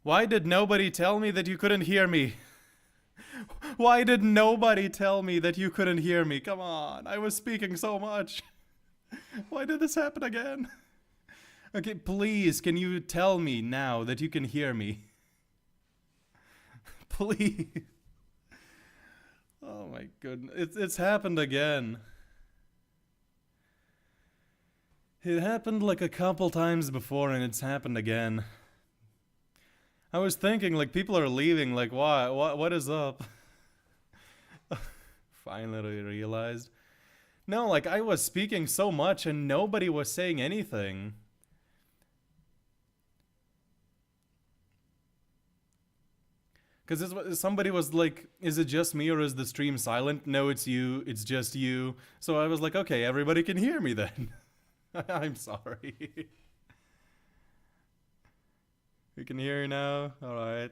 Why did nobody tell me that you couldn't hear me? Why did nobody tell me that you couldn't hear me? Come on, I was speaking so much. Why did this happen again? Okay, please, can you tell me now that you can hear me? Please. Oh my goodness, it's happened again. It happened like a couple times before and it's happened again. I was thinking, like, people are leaving, like, why? What is up? Finally realized. No, like, I was speaking so much and nobody was saying anything. Because somebody was like, is it just me or is the stream silent? No, it's you. It's just you. So I was like, okay, everybody can hear me then. I'm sorry. We can hear you now? Alright.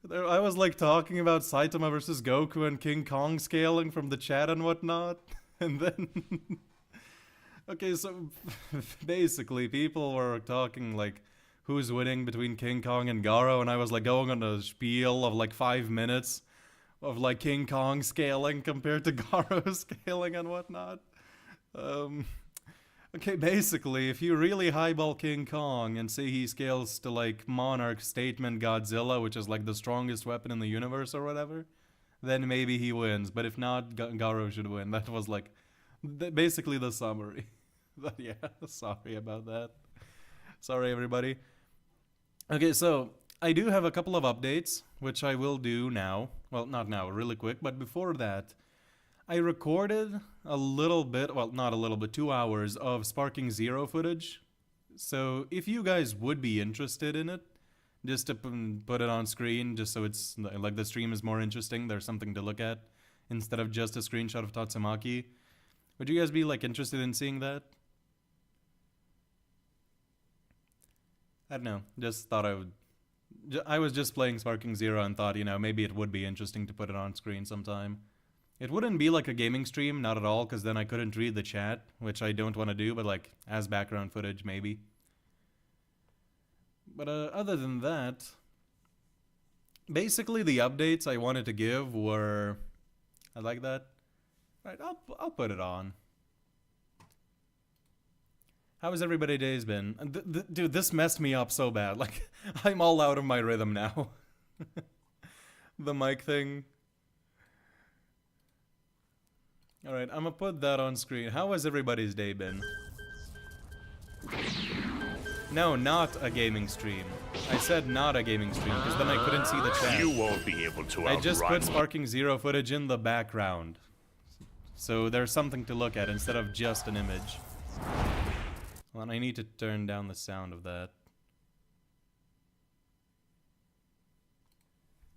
I was like talking about Saitama versus Goku and King Kong scaling from the chat and whatnot. And then... okay, so basically people were talking like who's winning between King Kong and Garo, and I was like going on a spiel of like 5 minutes of like King Kong scaling compared to Garo scaling and whatnot. Okay, basically, if you really highball King Kong and say he scales to like Monarch Statement Godzilla, which is like the strongest weapon in the universe or whatever, then maybe he wins. But if not, Garo should win. That was like basically the summary. But yeah, sorry about that. Sorry, everybody. Okay, so I do have a couple of updates, which I will do now. Well, not now, really quick, but before that, I recorded a little bit, well, not a little bit, 2 hours of Sparking Zero footage. So if you guys would be interested in it, just to put it on screen, just so it's like the stream is more interesting, there's something to look at, instead of just a screenshot of Tatsumaki. Would you guys be like interested in seeing that? I don't know, just thought I would... I was just playing Sparking Zero and thought, you know, maybe it would be interesting to put it on screen sometime. It wouldn't be like a gaming stream, not at all, because then I couldn't read the chat, which I don't want to do, but like, as background footage, maybe. But other than that, basically the updates I wanted to give were... I like that. Right, I'll put it on. How has everybody's days been? Dude, this messed me up so bad. Like, I'm all out of my rhythm now. The mic thing. Alright, I'm gonna put that on screen. How has everybody's day been? No, not a gaming stream. I said not a gaming stream, because then I couldn't see the chat. You won't be able to outrun I just put Sparking Zero footage in the background. So there's something to look at instead of just an image. Well, I need to turn down the sound of that.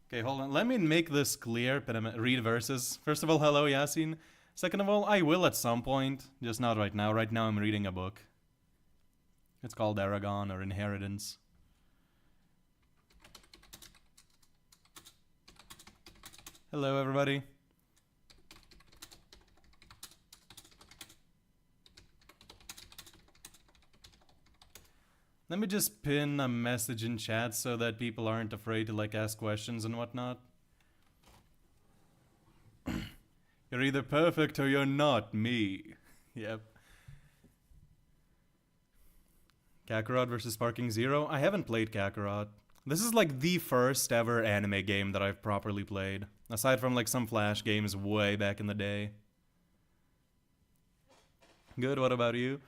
Okay, hold on. Let me make this clear. Read verses. First of all, hello, Yasin. Second of all, I will at some point. Just not right now. Right now I'm reading a book. It's called Aragon or Inheritance. Hello, everybody. Let me just pin a message in chat so that people aren't afraid to like ask questions and whatnot. You're either perfect or you're not me. Yep. Kakarot versus Sparking Zero? I haven't played Kakarot. This is like the first ever anime game that I've properly played. Aside from like some Flash games way back in the day. Good, what about you?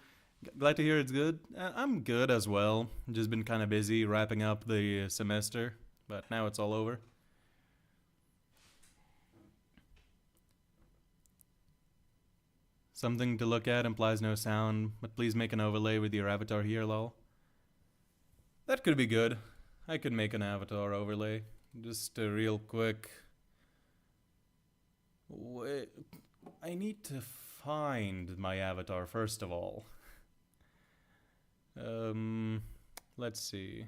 Glad to hear it's good. I'm good as well. Just been kind of busy wrapping up the semester, but now it's all over. Something to look at implies no sound, but please make an overlay with your avatar here, lol. That could be good. I could make an avatar overlay. Just a real quick... Wait, I need to find my avatar first of all. Let's see.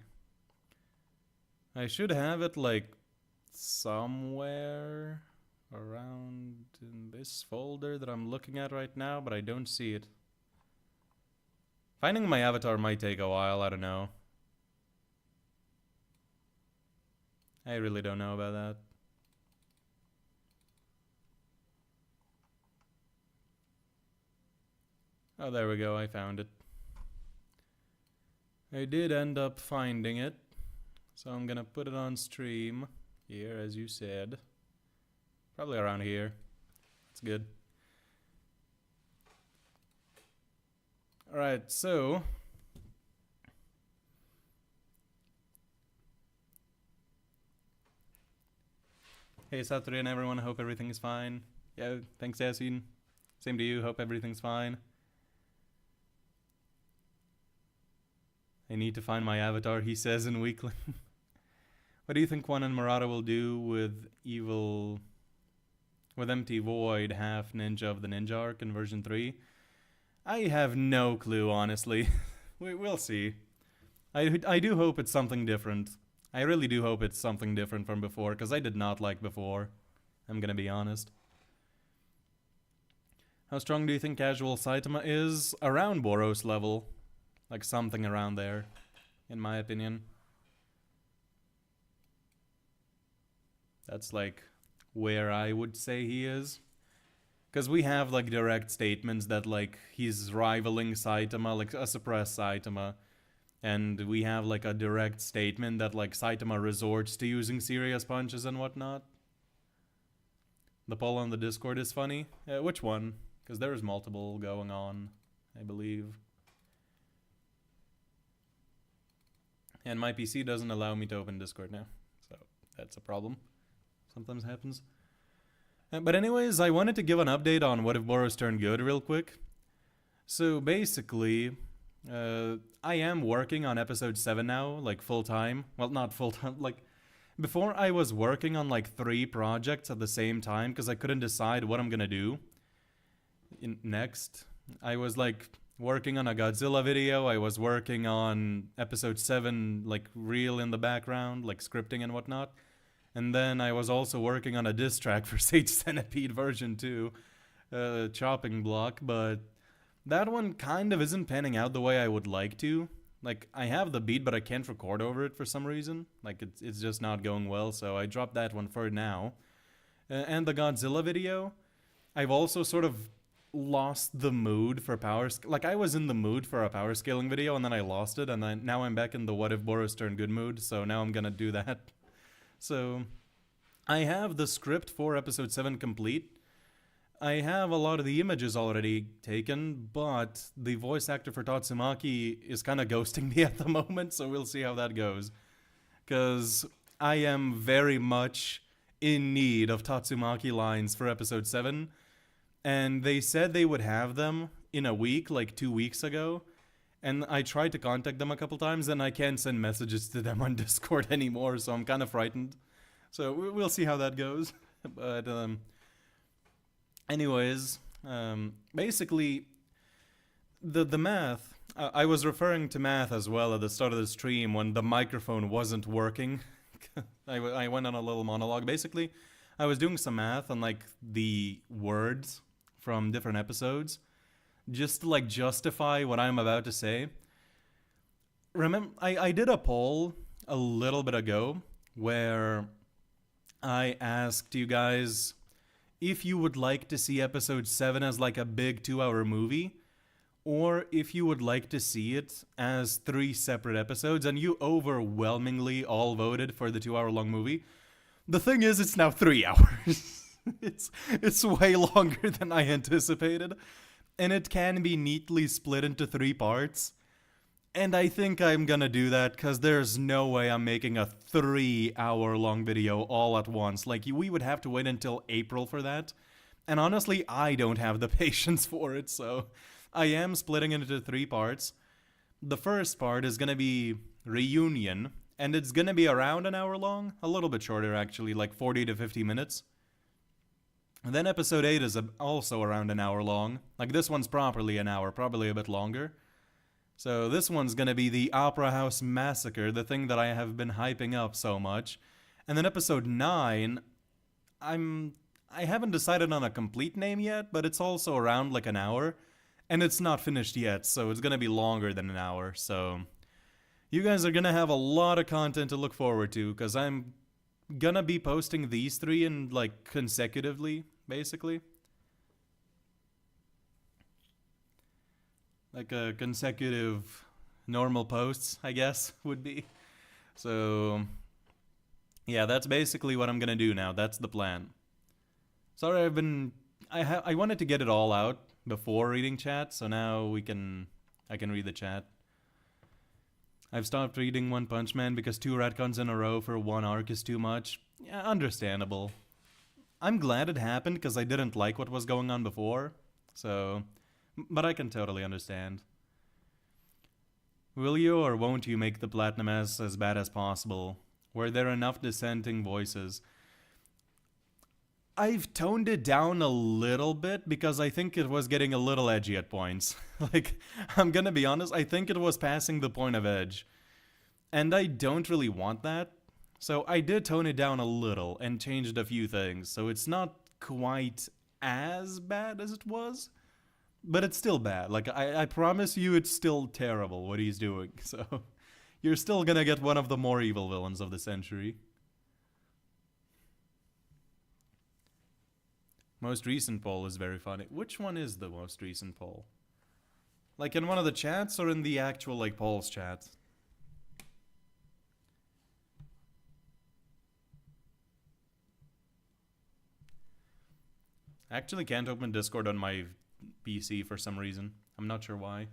I should have it like somewhere around in this folder that I'm looking at right now, but I don't see it. Finding my avatar might take a while, I don't know. I really don't know about that. Oh, there we go, I found it. I did end up finding it, so I'm gonna put it on stream here, as you said. Probably around here. That's good. Alright, so... Hey, Saturday and everyone, hope everything is fine. Yeah, thanks, Yasin. Same to you, hope everything's fine. I need to find my avatar, he says in Weekly. What do you think Juan and Murata will do with evil... with Empty Void, half ninja of the Ninja Arc in version 3? I have no clue, honestly. We'll see. I do hope it's something different. I really do hope it's something different from before, because I did not like before. I'm gonna be honest. How strong do you think casual Saitama is? Around Boros level. Like something around there, in my opinion. That's like where I would say he is. Because we have like direct statements that like he's rivaling Saitama, like a suppressed Saitama. And we have like a direct statement that like Saitama resorts to using serious punches and whatnot. The poll on the Discord is funny. Which one? Because there's multiple going on, I believe. And my PC doesn't allow me to open Discord now. So that's a problem. Sometimes happens. But anyways, I wanted to give an update on What If Boros Turned Good real quick. So basically, I am working on episode 7 now, like full time. Well, not full time, like... Before I was working on like 3 projects at the same time because I couldn't decide what I'm gonna do next. I was like working on a Godzilla video, I was working on episode 7 like real in the background, like scripting and whatnot. And then I was also working on a diss track for Sage Centipede version 2, chopping block, but that one kind of isn't panning out the way I would like to. Like, I have the beat, but I can't record over it for some reason. Like, it's just not going well, so I dropped that one for now. And the Godzilla video, I've also sort of lost the mood for power... Like, I was in the mood for a power scaling video, and then I lost it, and now I'm back in the What If Boros Turned Good mood, so now I'm gonna do that. So, I have the script for episode 7 complete. I have a lot of the images already taken, but the voice actor for Tatsumaki is kind of ghosting me at the moment, so we'll see how that goes. Because I am very much in need of Tatsumaki lines for episode 7, and they said they would have them in a week, like 2 weeks ago, and I tried to contact them a couple times, and I can't send messages to them on Discord anymore, so I'm kind of frightened. So we'll see how that goes. But, anyways, basically, the math, I was referring to math as well at the start of the stream when the microphone wasn't working. I went on a little monologue. Basically, I was doing some math on, like, the words from different episodes, just to, like, justify what I'm about to say. Remember, I did a poll a little bit ago where I asked you guys if you would like to see episode 7 as like a big 2-hour movie, or if you would like to see it as 3 separate episodes, and you overwhelmingly all voted for the 2-hour-long movie. The thing is, it's now 3 hours. It's way longer than I anticipated, and it can be neatly split into 3 parts. And I think I'm gonna do that, because there's no way I'm making a 3-hour-long video all at once. Like, we would have to wait until April for that. And honestly, I don't have the patience for it, so I am splitting it into 3 parts. The first part is gonna be Reunion, and it's gonna be around an hour long. A little bit shorter, actually, like 40 to 50 minutes. And then episode 8 is also around an hour long. Like, this one's properly an hour, probably a bit longer. So this one's gonna be the Opera House Massacre, the thing that I have been hyping up so much. And then episode 9, I haven't decided on a complete name yet, but it's also around like an hour. And it's not finished yet, so it's gonna be longer than an hour. So you guys are gonna have a lot of content to look forward to, because I'm gonna be posting these three in like consecutively, basically. Like a consecutive normal posts, I guess, would be. So yeah, that's basically what I'm gonna do now. That's the plan. Sorry, I wanted to get it all out before reading chat, so now I can read the chat. I've stopped reading One Punch Man because 2 retcons in a row for one arc is too much. Yeah, understandable. I'm glad it happened because I didn't like what was going on before. So, but I can totally understand. Will you or won't you make the Platinum as bad as possible? Were there enough dissenting voices? I've toned it down a little bit because I think it was getting a little edgy at points. Like, I'm gonna be honest, I think it was passing the point of edge. And I don't really want that. So I did tone it down a little and changed a few things. So it's not quite as bad as it was. But it's still bad. Like, I promise you it's still terrible what he's doing. So you're still gonna get one of the more evil villains of the century. Most recent poll is very funny. Which one is the most recent poll? Like in one of the chats or in the actual like polls chat? I actually can't open Discord on my PC for some reason. I'm not sure why.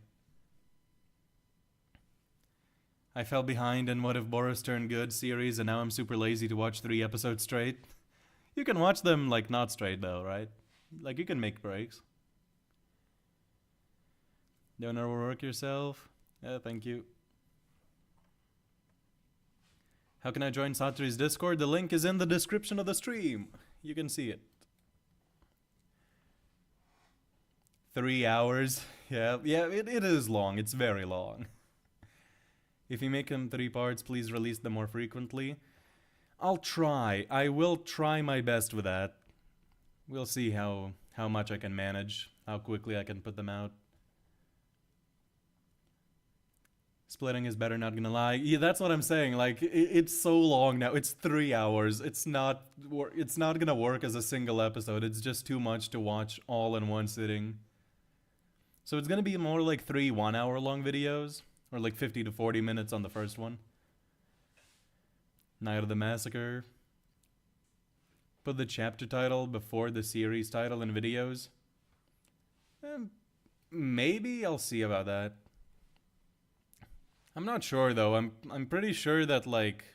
I fell behind in What If Boris Turned Good series and now I'm super lazy to watch 3 episodes straight. You can watch them like not straight though, right? Like you can make breaks. Don't overwork yourself. Yeah, thank you. How can I join Satri's Discord? The link is in the description of the stream. You can see it. 3 hours. Yeah, it is long. It's very long. If you make them 3 parts, please release them more frequently. I'll try. I will try my best with that. We'll see how much I can manage, how quickly I can put them out. Splitting is better, not gonna lie. Yeah, that's what I'm saying. Like, it's so long now. It's 3 hours. It's not gonna work as a single episode. It's just too much to watch all in one sitting. So it's gonna be more like 3 1-hour long videos, or like 50 to 40 minutes on the first one. Night of the Massacre. Put the chapter title before the series title in videos. Maybe I'll see about that. I'm not sure though. I'm pretty sure that like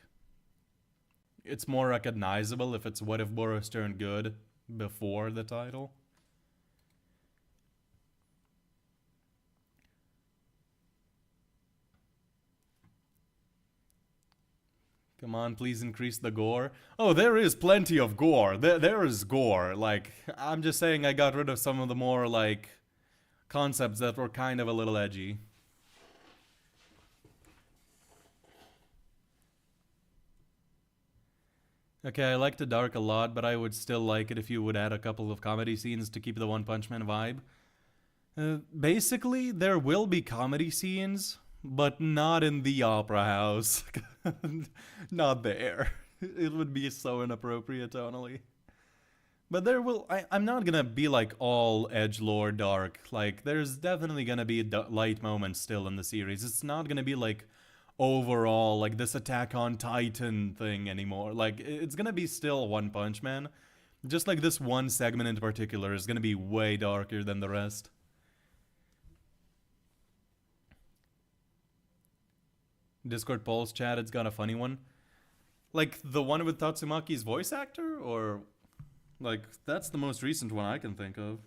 it's more recognizable if it's What If Boris Turned Good before the title. Come on, please increase the gore. Oh, there is plenty of gore. There is gore. Like, I'm just saying I got rid of some of the more, like, concepts that were kind of a little edgy. Okay, I like the dark a lot, but I would still like it if you would add a couple of comedy scenes to keep the One Punch Man vibe. Basically, there will be comedy scenes, but not in the opera house. Not there. It would be so inappropriate tonally. But there will... I'm not gonna be like all edgelord dark. Like, there's definitely gonna be light moments still in the series. It's not gonna be like overall like this Attack on Titan thing anymore. Like, it's gonna be still One Punch Man. Just like this one segment in particular is gonna be way darker than the rest. Discord polls chat, it's got a funny one. Like the one with Tatsumaki's voice actor? Or like that's the most recent one I can think of.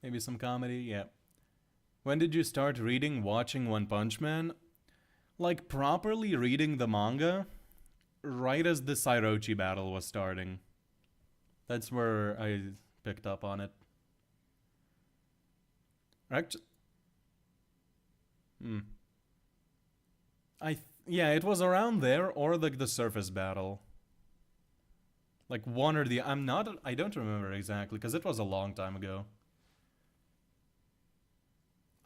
Maybe some comedy, yeah. When did you start watching One Punch Man? Like properly reading the manga? Right as the Sairochi battle was starting. That's where I picked up on it. Yeah, it was around there or like the surface battle. Like one or the... I don't remember exactly, because it was a long time ago.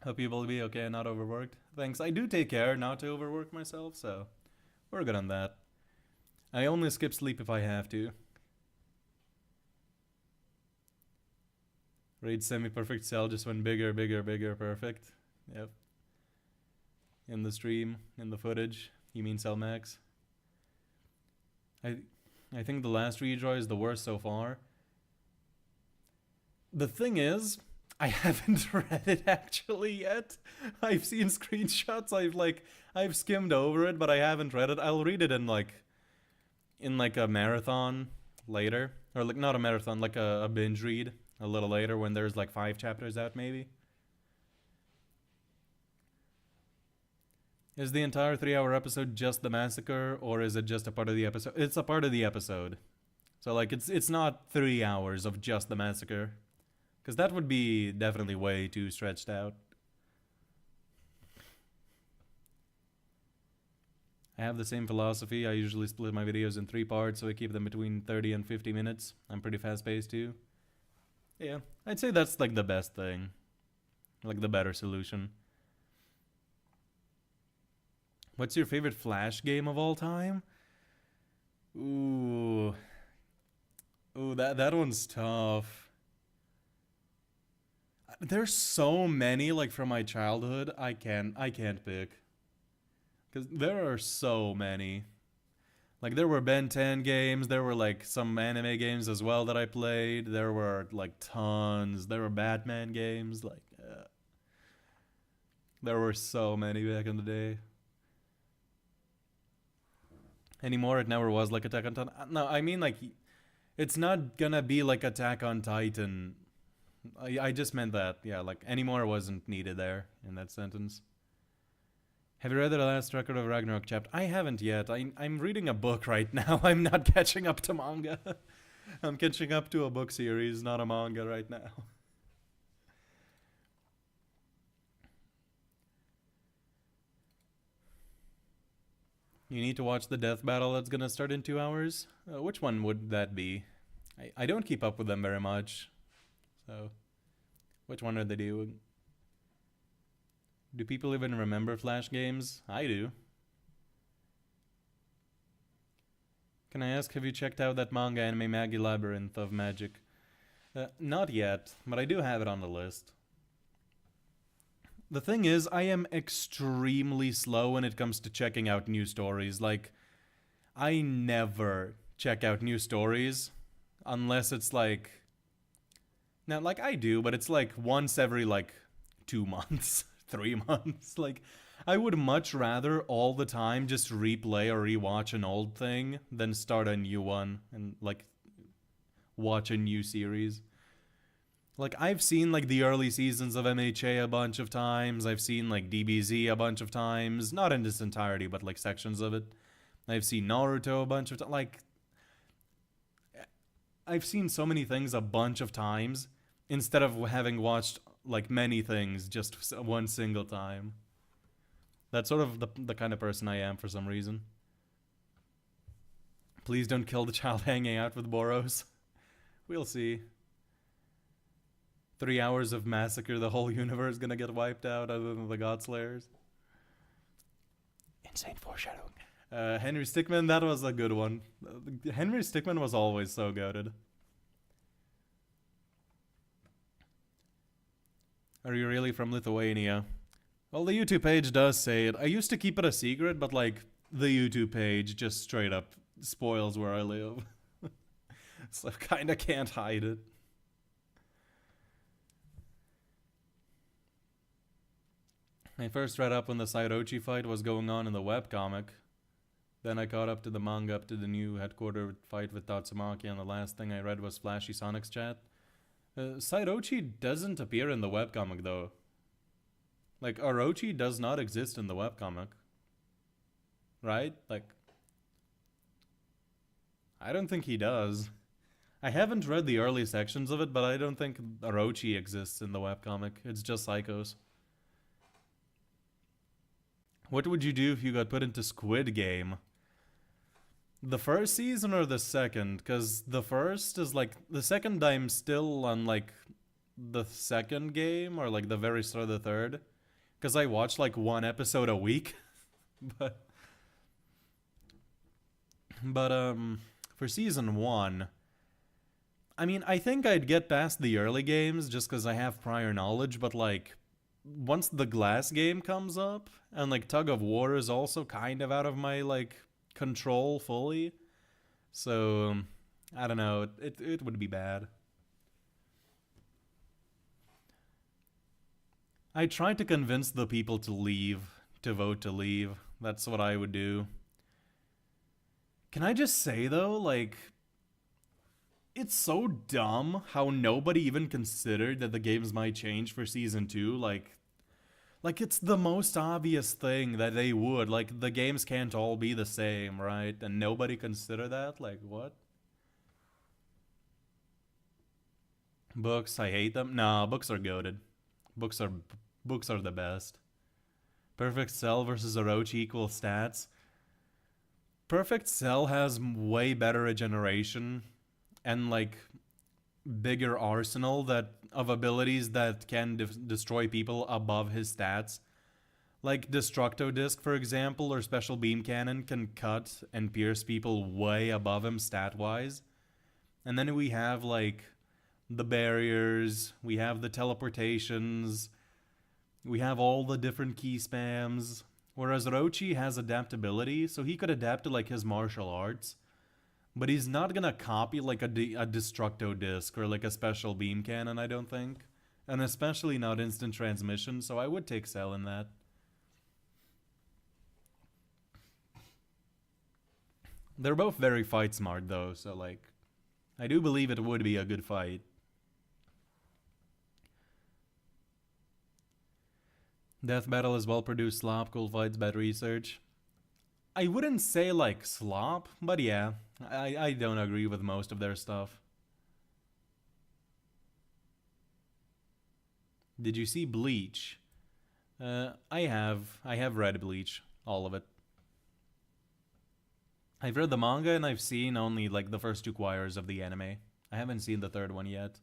Hope you will be okay and not overworked. Thanks. I do take care not to overwork myself, so we're good on that. I only skip sleep if I have to. Raid semi-perfect cell just went bigger, bigger, bigger, perfect. Yep. In the stream, in the footage. You mean cell max? I think the last redraw is the worst so far. The thing is, I haven't read it actually yet. I've seen screenshots. I've skimmed over it, but I haven't read it. I'll read it in a marathon later, or like not a marathon, like a binge read a little later when there's like 5 chapters out maybe. Is the entire 3-hour episode just the massacre, or is it just a part of the episode? It's a part of the episode. So like it's not 3 hours of just the massacre. Because that would be definitely way too stretched out. I have the same philosophy. I usually split my videos in 3 parts, so I keep them between 30 and 50 minutes. I'm pretty fast paced too. Yeah, I'd say that's like the best thing. Like the better solution. What's your favorite Flash game of all time? Ooh, that one's tough. There's so many like from my childhood. I can't pick, because there are so many. Like there were Ben 10 games. There were like some anime games as well that I played. There were like tons. There were Batman games. Like there were so many back in the day. Anymore, it never was like Attack on Titan. No, I mean like, it's not gonna be like Attack on Titan. I just meant that, yeah, like anymore wasn't needed there in that sentence. Have you read the last record of Ragnarok chapter? I haven't yet. I'm reading a book right now. I'm not catching up to manga. I'm catching up to a book series, not a manga right now. You need to watch the death battle that's gonna start in 2 hours. Which one would that be? I don't keep up with them very much. So, which one are they doing? Do people even remember Flash games? I do. Can I ask, have you checked out that manga anime Maggie Labyrinth of Magic? Not yet, but I do have it on the list. The thing is, I am extremely slow when it comes to checking out new stories. Like, I never check out new stories unless it's like... Now, like, I do, but it's like once every, like, 2 months, 3 months. Like, I would much rather all the time just replay or rewatch an old thing than start a new one and, like, watch a new series. Like, I've seen, like, the early seasons of MHA a bunch of times. I've seen, like, DBZ a bunch of times. Not in its entirety, but, like, sections of it. I've seen Naruto a bunch of times. Like, I've seen so many things a bunch of times instead of having watched, like, many things just one single time. That's sort of the kind of person I am for some reason. Please don't kill the child hanging out with Boros. We'll see. 3 hours of massacre, the whole universe gonna get wiped out other than the Godslayers. Insane foreshadowing. Henry Stickmin, that was a good one. Henry Stickmin was always so goated. Are you really from Lithuania? Well, the YouTube page does say it. I used to keep it a secret, but like, the YouTube page just straight up spoils where I live. So I kinda can't hide it. I first read up when the Sairochi fight was going on in the webcomic. Then I caught up to the manga up to the new headquarter fight with Tatsumaki, and the last thing I read was Flashy Sonic's chat. Sairochi doesn't appear in the webcomic though. Like, Orochi does not exist in the webcomic. Right? Like, I don't think he does. I haven't read the early sections of it, but I don't think Orochi exists in the webcomic. It's just Psychos. What would you do if you got put into Squid Game? The first season or the second? Because the first is like the second. I'm still on like the second game or like the very start of the third. Because I watch like one episode a week. but but for season one, I mean, I think I'd get past the early games just because I have prior knowledge. But like once the glass game comes up and like tug of war is also kind of out of my like control fully. So I don't know. It would be bad. I tried to convince the people to leave, to vote to leave. That's what I would do. Can I just say though, like, it's so dumb how nobody even considered that the games might change for season two. Like it's the most obvious thing that they would. Like the games can't all be the same, right? And nobody consider that. Like what? Books, I hate them. Nah, books are goated. Books are books are the best. Perfect Cell versus Orochi equal stats. Perfect Cell has way better regeneration and like bigger arsenal that of abilities that can destroy people above his stats. Like Destructo Disc, for example, or Special Beam Cannon can cut and pierce people way above him stat wise. And then we have like the barriers, we have the teleportations, we have all the different key spams. Whereas Rochi has adaptability, so he could adapt to like his martial arts. But he's not gonna copy like a Destructo Disc or like a Special Beam Cannon, I don't think. And especially not instant transmission, so I would take Cell in that. They're both very fight smart though, so like I do believe it would be a good fight. Death Battle is well produced slop, cool fights, bad research. I wouldn't say like slop, but yeah, I don't agree with most of their stuff. Did you see Bleach? I have read Bleach, all of it. I've read the manga and I've seen only like the first two choirs of the anime. I haven't seen the third one yet.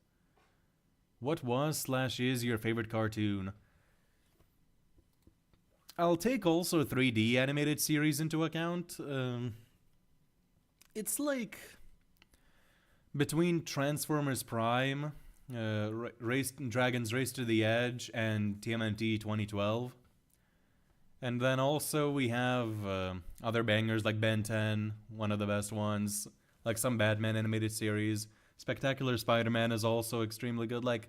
What was slash is your favorite cartoon? I'll take also 3D animated series into account. It's like between Transformers Prime, Dragon's Race to the Edge, and TMNT 2012. And then also we have other bangers like Ben 10, one of the best ones, like some Batman animated series. Spectacular Spider-Man is also extremely good. Like,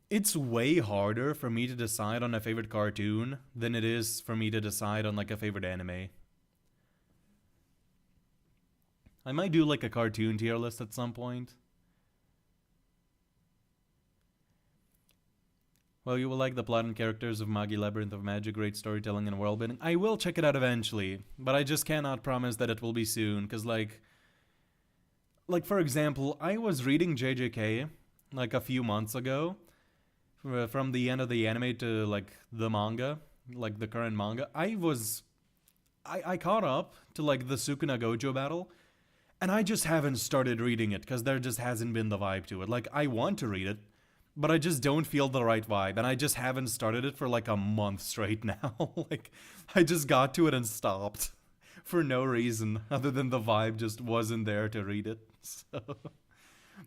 it's way harder for me to decide on a favorite cartoon than it is for me to decide on like a favorite anime. I might do like a cartoon tier list at some point. Well, you will like the plot and characters of Magi Labyrinth of Magic, great storytelling and world building. I will check it out eventually, but I just cannot promise that it will be soon, because like for example, I was reading JJK like a few months ago, from the end of the anime to like the manga, like the current manga. I caught up to like the Sukuna Gojo battle, and I just haven't started reading it because there just hasn't been the vibe to it. Like, I want to read it, but I just don't feel the right vibe, and I just haven't started it for like a month straight now. Like, I just got to it and stopped for no reason other than the vibe just wasn't there to read it. So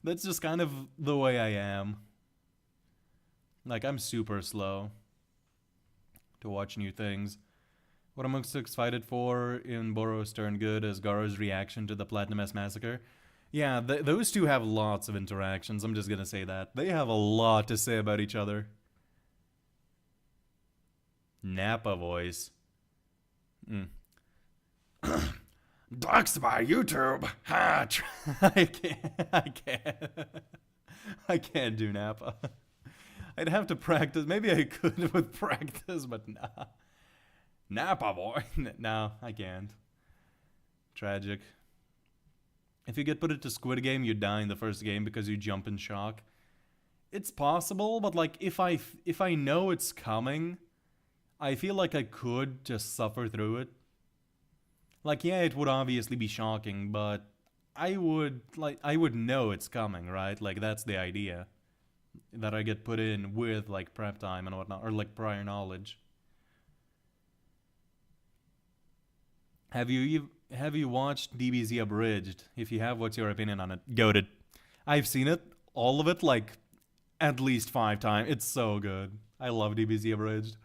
that's just kind of the way I am. Like, I'm super slow to watch new things. What I'm most excited for in Boros Turn Good is Garo's reaction to the Platinum S Massacre. Yeah, those two have lots of interactions, I'm just gonna say that. They have a lot to say about each other. Nappa voice. Doxed by YouTube! Ha! I can't do Nappa. I'd have to practice. Maybe I could with practice, but nah. Nappa boy. No, I can't. Tragic. If you get put into Squid Game, you die in the first game because you jump in shock. It's possible, but like if I know it's coming, I feel like I could just suffer through it. Like, yeah, it would obviously be shocking, but I would know it's coming, right? Like, that's the idea. That I get put in with, like, prep time and whatnot, or, like, prior knowledge. Have you watched DBZ Abridged? If you have, what's your opinion on it? Goated. I've seen it, all of it, like, at least 5 times. It's so good. I love DBZ Abridged.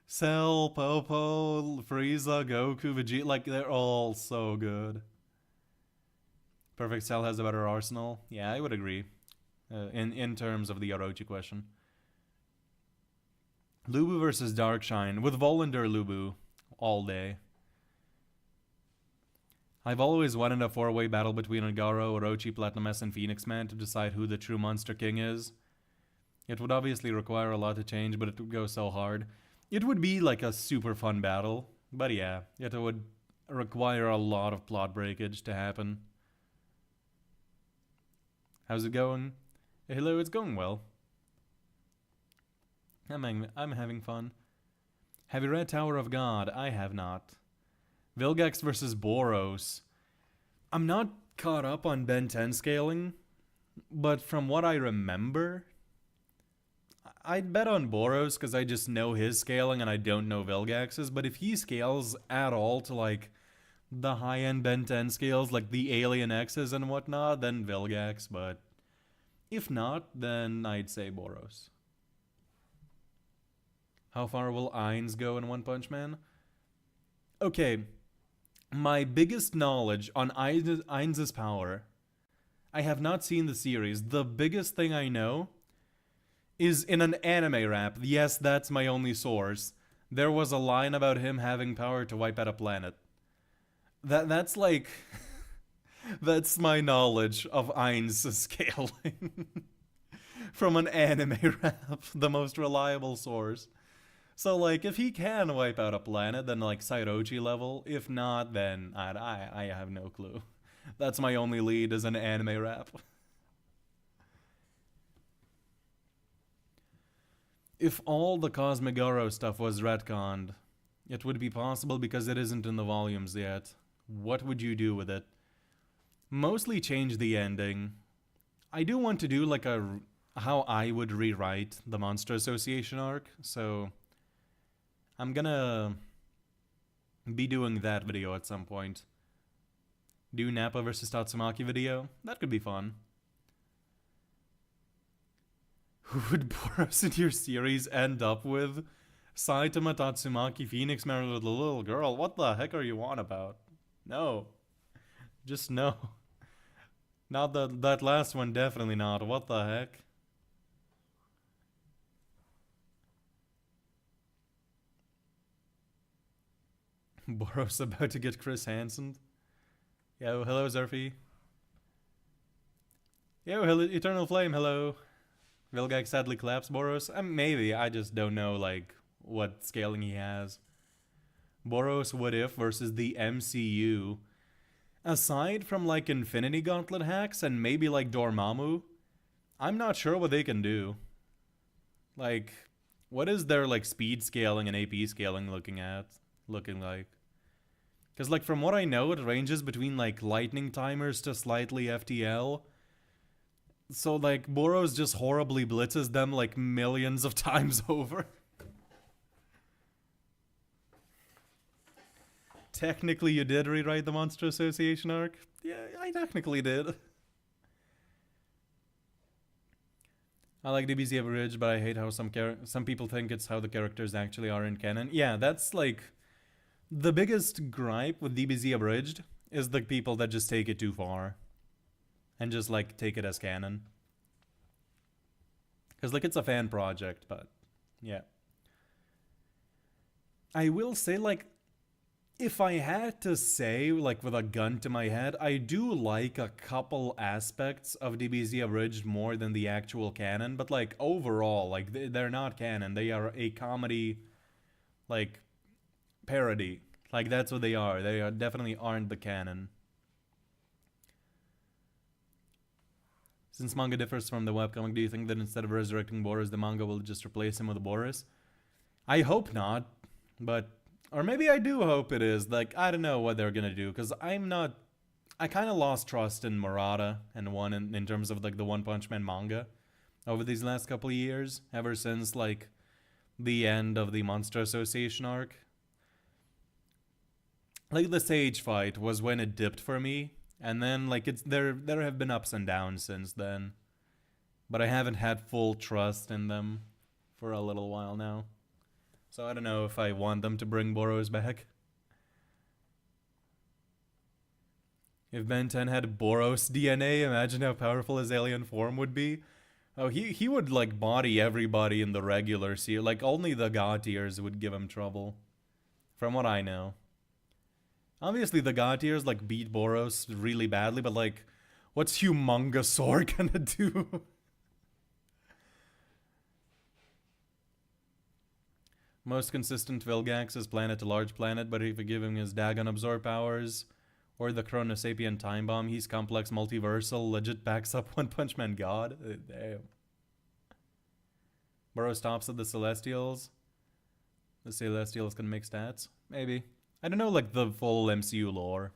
Cell, Popo, Frieza, Goku, Vegeta, like, they're all so good. Perfect Cell has a better arsenal. Yeah, I would agree. In terms of the Orochi question. Lubu versus Darkshine with Volander Lubu all day. I've always wanted a 4-way battle between Angaro, Orochi, Platinum S, and Phoenix Man to decide who the true Monster King is. It would obviously require a lot to change, but it would go so hard. It would be like a super fun battle, but yeah, it would require a lot of plot breakage to happen. How's it going? Hello, it's going well. I'm having fun. Have you read Tower of God? I have not. Vilgax versus Boros. I'm not caught up on Ben 10 scaling, but from what I remember, I'd bet on Boros because I just know his scaling and I don't know Vilgax's, but if he scales at all to like the high-end Ben 10 scales, like the Alien X's and whatnot, then Vilgax, but if not, then I'd say Boros. How far will Ainz go in One Punch Man? Okay, my biggest knowledge on Ainz's power, I have not seen the series. The biggest thing I know is in an anime rap. Yes, that's my only source. There was a line about him having power to wipe out a planet. That's like that's my knowledge of Ainz's scaling from an anime rap, the most reliable source. So, like, if he can wipe out a planet, then, like, Sairochi level. If not, then I have no clue. That's my only lead as an anime rap. If all the Cosmic Goro stuff was retconned, it would be possible because it isn't in the volumes yet. What would you do with it? Mostly change the ending. I do want to do, like, how I would rewrite the Monster Association arc, so I'm gonna be doing that video at some point. Do Nappa versus Tatsumaki video? That could be fun. Who would Boros in your series end up with? Saitama, Tatsumaki, Phoenix married with a little girl. What the heck are you on about? No. Just no. Not that last one, definitely not. What the heck? Boros about to get Chris Hansen. Yo, hello, Zerfy. Yo, hello, Eternal Flame, hello. Vilgax sadly collapsed Boros. Maybe, I just don't know, like, what scaling he has. Boros What If versus the MCU. Aside from, like, Infinity Gauntlet hacks and maybe, like, Dormammu, I'm not sure what they can do. Like, what is their, like, speed scaling and AP scaling looking like? Because, like, from what I know, it ranges between, like, lightning timers to slightly FTL. So, like, Boros just horribly blitzes them, like, millions of times over. Technically, you did rewrite the Monster Association arc? Yeah, I technically did. I like DBZ Average, but I hate how some people think it's how the characters actually are in canon. Yeah, that's, like, the biggest gripe with DBZ Abridged is the people that just take it too far. And just, like, take it as canon. Because, like, it's a fan project, but, yeah. I will say, like, if I had to say, like, with a gun to my head, I do like a couple aspects of DBZ Abridged more than the actual canon, but, like, overall, like, they're not canon. They are a comedy, like, parody. Like, that's what they are. They definitely aren't the canon. Since manga differs from the webcomic, do you think that instead of resurrecting Boris, the manga will just replace him with Boris? I hope not, but Or maybe I do hope it is. Like, I don't know what they're gonna do, because I'm not. I kind of lost trust in Murata and one in terms of like the One Punch Man manga over these last couple of years, ever since like the end of the Monster Association arc. Like the Sage fight was when it dipped for me, and then like it's there have been ups and downs since then, but I haven't had full trust in them for a little while now. So I don't know if I want them to bring Boros back. If Ben 10 had Boros DNA, imagine how powerful his alien form would be. Oh, he would like body everybody in the regular series. Like only the God tiers would give him trouble, from what I know. Obviously, the God tiers like beat Boros really badly, but like, what's Humongousaur gonna do? Most consistent Vilgax is planet to large planet, but if you give him his Dagon absorb powers or the Chronosapien time bomb, he's complex multiversal, legit backs up One Punch Man God. Damn. Boros stops at the Celestials. The Celestials can make stats? Maybe. I don't know like the full MCU lore.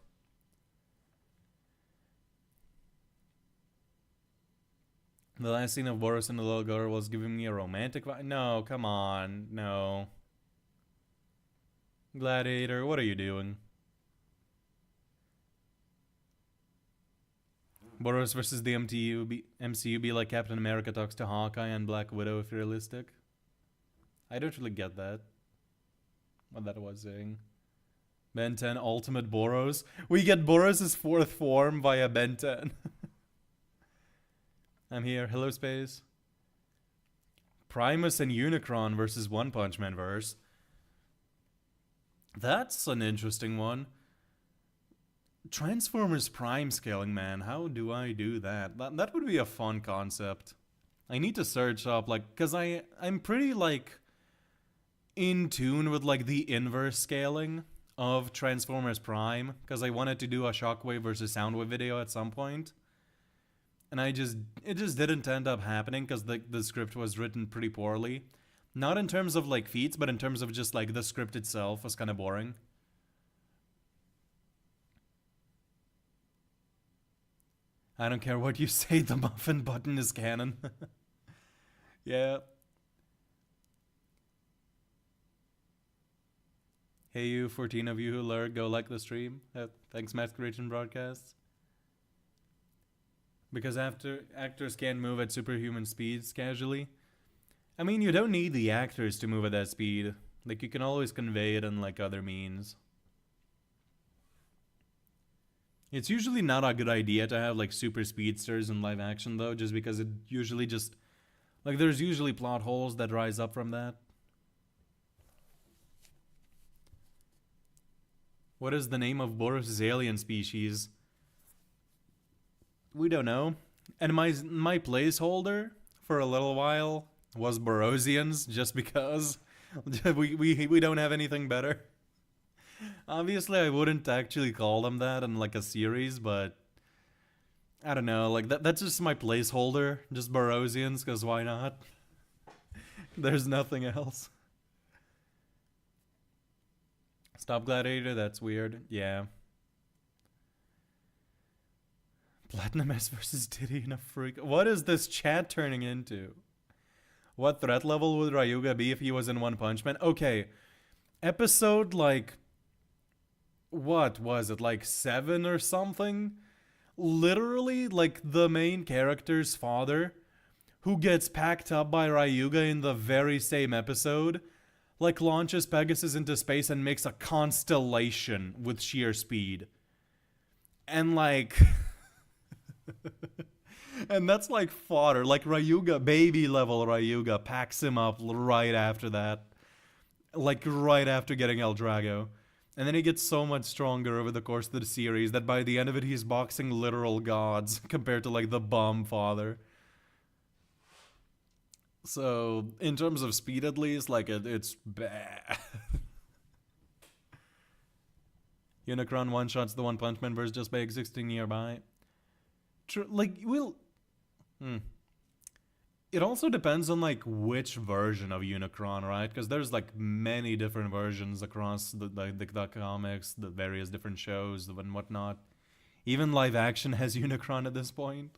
The last scene of Boros and the little girl was giving me a romantic vibe. No, come on. No. Gladiator, what are you doing? Boros versus the MCU be like Captain America talks to Hawkeye and Black Widow if realistic. I don't really get that. What that was saying. Ben 10 Ultimate Boros. We get Boros' fourth form via Ben 10. I'm here. Hello, Space. Primus and Unicron versus One Punch Man verse. That's an interesting one. Transformers Prime scaling, man. How do I do that? That would be a fun concept. I need to search up, like, because I'm pretty, like, in tune with, like, the inverse scaling of Transformers Prime, because I wanted to do a Shockwave versus Soundwave video at some point. And it just didn't end up happening because the script was written pretty poorly. Not in terms of like feats, but in terms of just like the script itself was kind of boring. I don't care what you say, the muffin button is canon. Yeah. Hey you, 14 of you who lurk, go like the stream. Thanks Masquerade Broadcasts. Because actors can't move at superhuman speeds casually. I mean, you don't need the actors to move at that speed. Like, you can always convey it in, like, other means. It's usually not a good idea to have, like, super speedsters in live action, though, just because it usually just... Like, there's usually plot holes that rise up from that. What is the name of Boros' alien species? We don't know. And my placeholder for a little while was Borosians, just because we don't have anything better. Obviously, I wouldn't actually call them that in like a series, but I don't know. Like that's just my placeholder, just Borosians, because why not? There's nothing else. Stop Gladiator. That's weird. Yeah. Platinum S versus Diddy in a freak. What is this chat turning into? What threat level would Ryuga be if he was in One Punch Man? Okay, episode like... What was it, like 7 or something? Literally, like the main character's father, who gets packed up by Ryuga in the very same episode, like launches Pegasus into space and makes a constellation with sheer speed. And like... And that's like fodder. Like Ryuga, baby level Ryuga, packs him up right after that. Like right after getting El Drago. And then he gets so much stronger over the course of the series that by the end of it he's boxing literal gods compared to like the bum father. So, in terms of speed at least, like it's bad. Unicron one-shots the One Punch Man verse just by existing nearby. Like, we'll... It also depends on like which version of Unicron, right? Because there's like many different versions across the comics, the various different shows and whatnot. Even live action has Unicron at this point.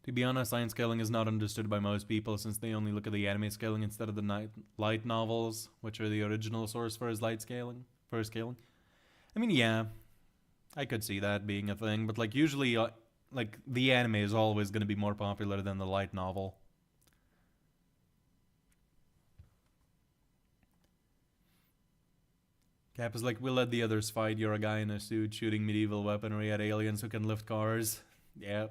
To be honest, science scaling is not understood by most people since they only look at the anime scaling instead of the light novels, which are the original source for his light scaling. For scaling. I mean, yeah, I could see that being a thing, but like usually, like the anime is always going to be more popular than the light novel. Cap is like, we'll let the others fight. You're a guy in a suit shooting medieval weaponry at aliens who can lift cars. Yeah.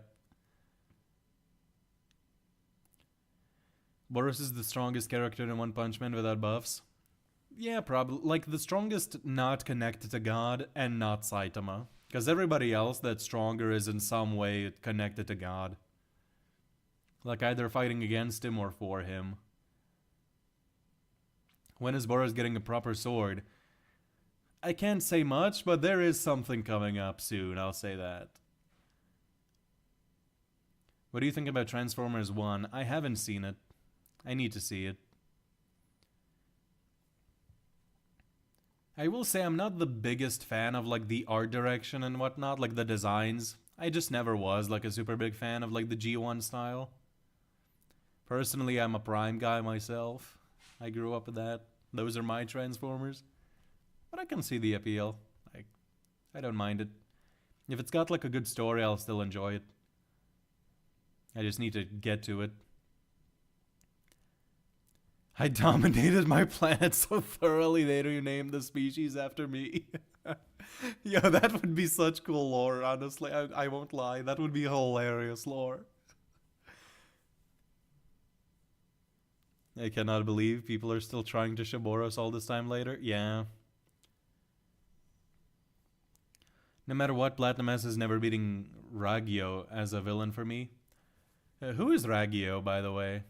Boros is the strongest character in One Punch Man without buffs. Yeah, probably. Like, the strongest not connected to God and not Saitama. Because everybody else that's stronger is in some way connected to God. Like, either fighting against him or for him. When is Boros getting a proper sword? I can't say much, but there is something coming up soon, I'll say that. What do you think about Transformers 1? I haven't seen it. I need to see it. I will say I'm not the biggest fan of like the art direction and whatnot, like the designs. I just never was like a super big fan of like the G1 style. Personally, I'm a Prime guy myself. I grew up with that. Those are my Transformers. But I can see the appeal. I don't mind it. If it's got like a good story, I'll still enjoy it. I just need to get to it. I dominated my planet so thoroughly they renamed the species after me. Yo, that would be such cool lore, honestly. I won't lie. That would be hilarious lore. I cannot believe people are still trying to Shaboros all this time later. Yeah. No matter what, Platinum S is never beating Raggio as a villain for me. Who is Raggio, by the way?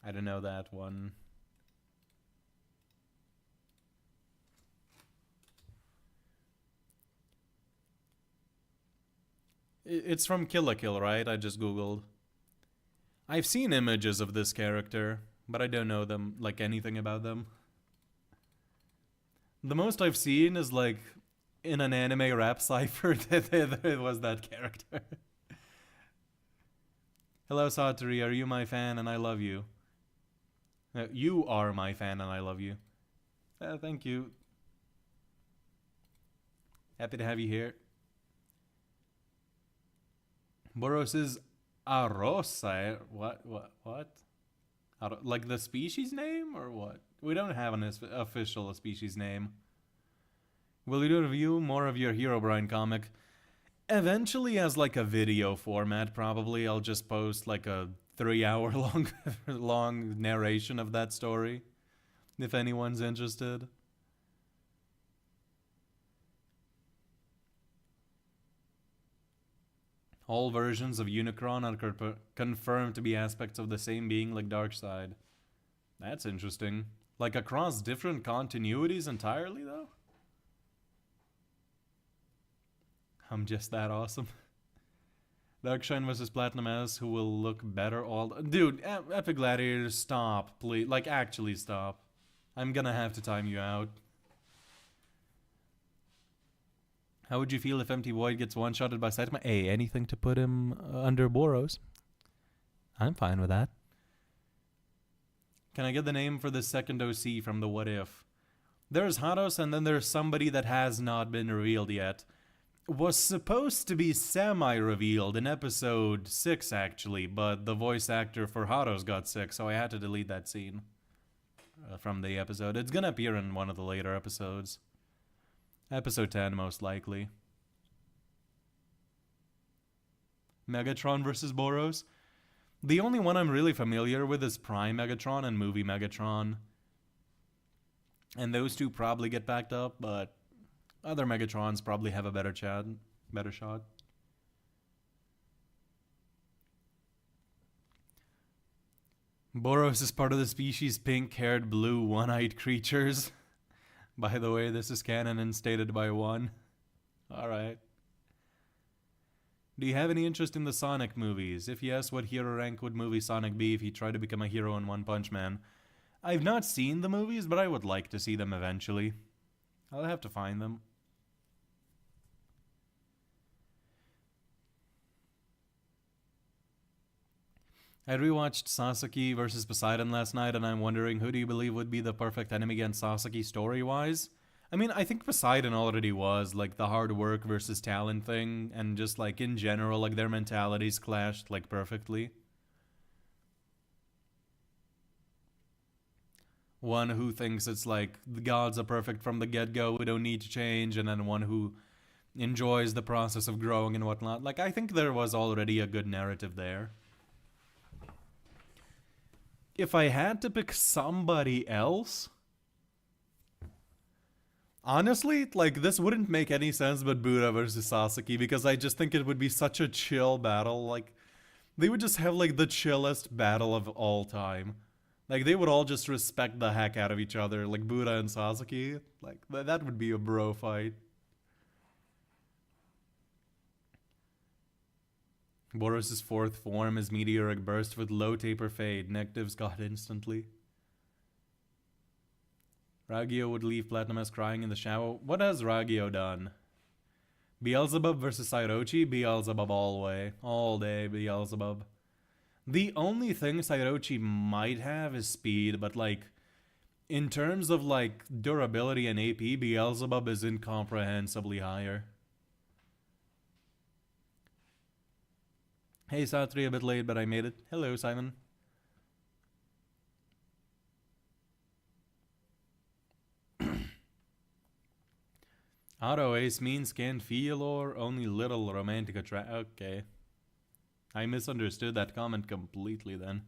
I don't know that one. It's from Kill la Kill, right? I just googled. I've seen images of this character, but I don't know them, like anything about them. The most I've seen is like in an anime rap cipher that it was that character. Hello, Satori, are you my fan and I love you? You are my fan and I love you. Thank you. Happy to have you here. Boros is Arosa. What? Like the species name or what? We don't have an official species name. Will you do a review more of your Herobrine comic? Eventually as like a video format, probably. I'll just post like a 3-hour long narration of that story. If anyone's interested. All versions of Unicron are confirmed to be aspects of the same being like Darkseid. That's interesting. Like across different continuities entirely, though? I'm just that awesome. Darkshine versus Platinum S, who will look better all... Dude, Epic Gladiator, stop, please. Like, actually stop. I'm gonna have to time you out. How would you feel if Empty Void gets one-shotted by Saitama? Hey, anything to put him under Boros. I'm fine with that. Can I get the name for the second OC from the What If? There's Haros and then there's somebody that has not been revealed yet. Was supposed to be semi-revealed in episode 6, actually, but the voice actor for Haros got sick, so I had to delete that scene from the episode. It's gonna appear in one of the later episodes. Episode 10, most likely. Megatron versus Boros? The only one I'm really familiar with is Prime Megatron and Movie Megatron. And those two probably get backed up, but other Megatrons probably have a better shot. Boros is part of the species pink-haired, blue, one-eyed creatures. By the way, this is canon and stated by one. Alright. Do you have any interest in the Sonic movies? If yes, what hero rank would movie Sonic be if he tried to become a hero in One Punch Man? I've not seen the movies, but I would like to see them eventually. I'll have to find them. I rewatched Sasaki versus Poseidon last night, and I'm wondering who do you believe would be the perfect enemy against Sasaki story-wise? I mean, I think Poseidon already was, like, the hard work versus talent thing, and just, like, in general, like, their mentalities clashed, like, perfectly. One who thinks it's, like, the gods are perfect from the get-go, we don't need to change, and then one who enjoys the process of growing and whatnot. Like, I think there was already a good narrative there. If I had to pick somebody else, honestly, like, this wouldn't make any sense but Buddha versus Sasaki, because I just think it would be such a chill battle. Like, they would just have, like, the chillest battle of all time. Like, they would all just respect the heck out of each other, like Buddha and Sasaki. Like, that would be a bro fight. Boros' fourth form is Meteoric Burst with low taper fade. Negatives got instantly. Ragio would leave Platinum as crying in the shower. What has Ragio done? Beelzebub versus Sairochi? Beelzebub all way. All day Beelzebub. The only thing Sairochi might have is speed, but like, in terms of like durability and AP, Beelzebub is incomprehensibly higher. Hey Satri, a bit late, but I made it. Hello, Simon. Auto ace means can't feel or only little romantic attract. Okay. I misunderstood that comment completely then.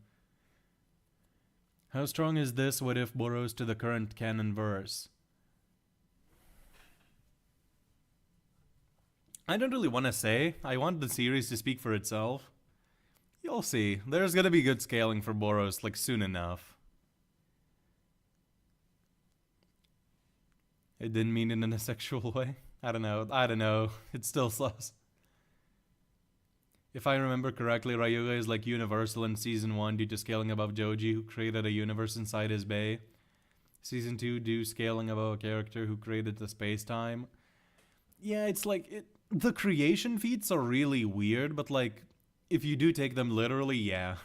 How strong is this what if Boros to the current canon verse? I don't really want to say. I want the series to speak for itself. You'll see. There's gonna be good scaling for Boros, like, soon enough. It didn't mean it in a sexual way. I don't know. It's still sus. If I remember correctly, Ryuga is like universal in Season 1 due to scaling above Joji, who created a universe inside his bay. Season 2 due scaling above a character who created the space-time. Yeah, it's like, the creation feats are really weird, but like, if you do take them literally, yeah.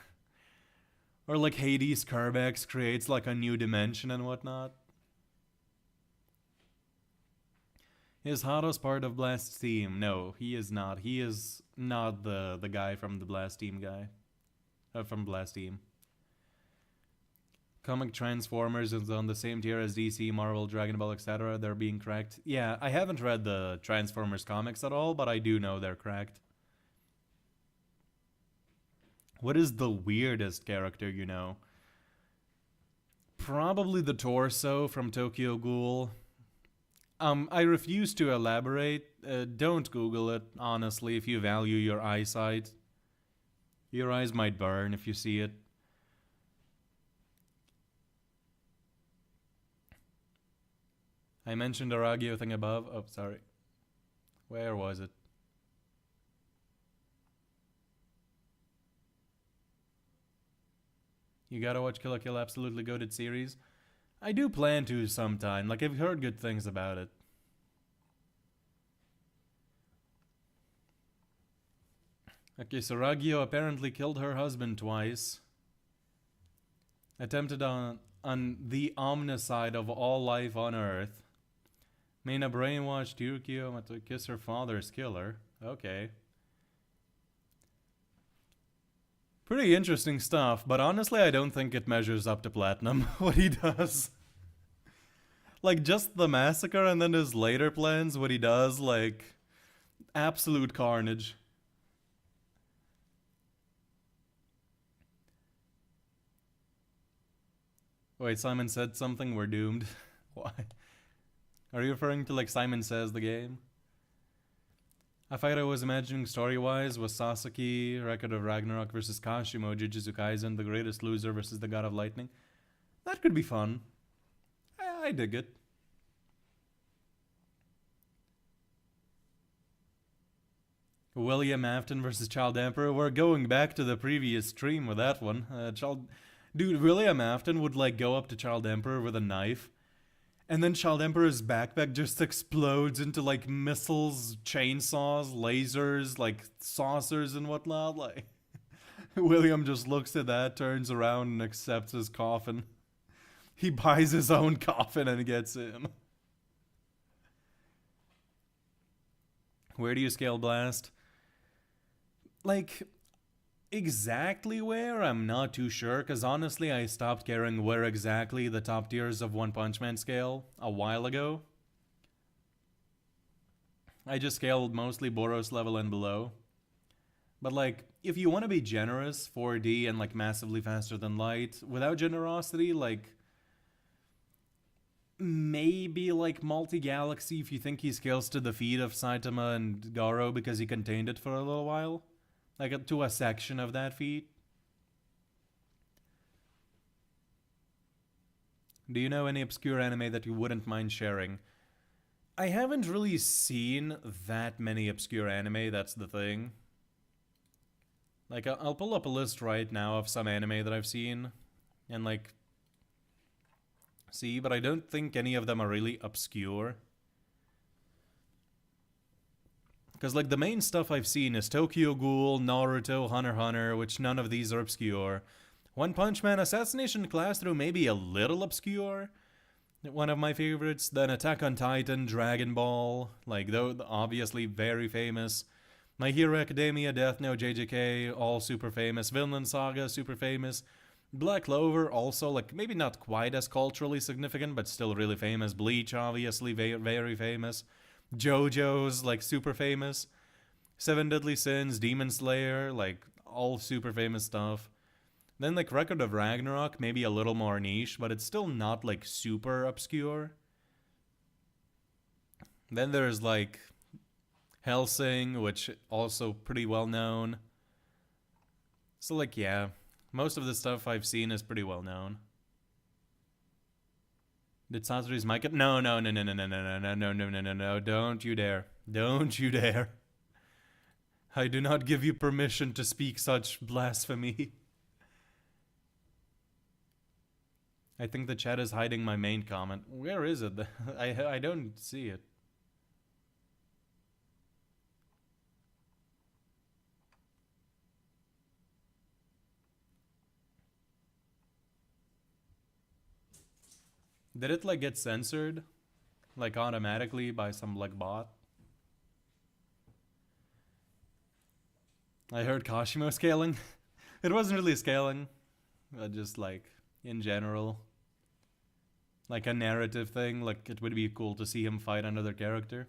Or like Hades Kerbex creates like a new dimension and whatnot. Is Hados part of Blast Team? No, he is not. He is not the guy from the Blast Team guy. From Blast Team. Comic Transformers is on the same tier as DC, Marvel, Dragon Ball, etc. They're being cracked. Yeah, I haven't read the Transformers comics at all, but I do know they're cracked. What is the weirdest character you know? Probably the Torso from Tokyo Ghoul. I refuse to elaborate. Don't Google it, honestly, if you value your eyesight. Your eyes might burn if you see it. I mentioned the Ragio thing above. Oh, sorry. Where was it? You gotta watch Kill la Kill, absolutely goated series. I do plan to sometime. Like, I've heard good things about it. Okay, so Ragio apparently killed her husband twice. Attempted on the omnicide of all life on Earth. Mina brainwashed Yukio to kiss her father's killer. Okay. Pretty interesting stuff, but honestly I don't think it measures up to Platinum, what he does. Like, just the massacre and then his later plans, what he does, like, absolute carnage. Wait, Simon said something, we're doomed. Why? Are you referring to, like, Simon Says the game? A fight I was imagining story-wise was Sasaki, Record of Ragnarok versus Kashimo, Jujutsu Kaisen, The Greatest Loser versus the God of Lightning. That could be fun. I dig it. William Afton versus Child Emperor. We're going back to the previous stream with that one. Dude, William Afton would like go up to Child Emperor with a knife, and then Child Emperor's backpack just explodes into like missiles, chainsaws, lasers, like saucers and whatnot. Like William just looks at that, turns around, and accepts his coffin. He buys his own coffin and gets in. Where do you scale Blast? Like, exactly where? I'm not too sure, because honestly, I stopped caring where exactly the top tiers of One Punch Man scale a while ago. I just scaled mostly Boros level and below. But like, if you want to be generous, 4D and like massively faster than light, without generosity, like maybe like multi-galaxy if you think he scales to the feet of Saitama and Garo because he contained it for a little while. Like to a section of that feat. Do you know any obscure anime that you wouldn't mind sharing? I haven't really seen that many obscure anime, that's the thing. Like, I'll pull up a list right now of some anime that I've seen. And like, see, but I don't think any of them are really obscure. Because, like, the main stuff I've seen is Tokyo Ghoul, Naruto, Hunter x Hunter, which none of these are obscure. One Punch Man, Assassination Classroom, maybe a little obscure. One of my favorites. Then Attack on Titan, Dragon Ball. Like, though, obviously very famous. My Hero Academia, Death Note, JJK, all super famous. Vinland Saga, super famous. Black Clover, also, like, maybe not quite as culturally significant, but still really famous. Bleach, obviously, very famous. JoJo's, like, super famous. Seven Deadly Sins, Demon Slayer, like, all super famous stuff. Then, like, Record of Ragnarok, maybe a little more niche, but it's still not, like, super obscure. Then there's, like, Hellsing, which also pretty well known. So, like, yeah, most of the stuff I've seen is pretty well known. Did Sasori's mic? No, don't you dare. Don't you dare. I do not give you permission to speak such blasphemy. I think the chat is hiding my main comment. Where is it? I don't see it. Did it like get censored? Like automatically by some like bot? I heard Kashimo scaling. It wasn't really scaling, but just like in general. Like a narrative thing, like it would be cool to see him fight another character.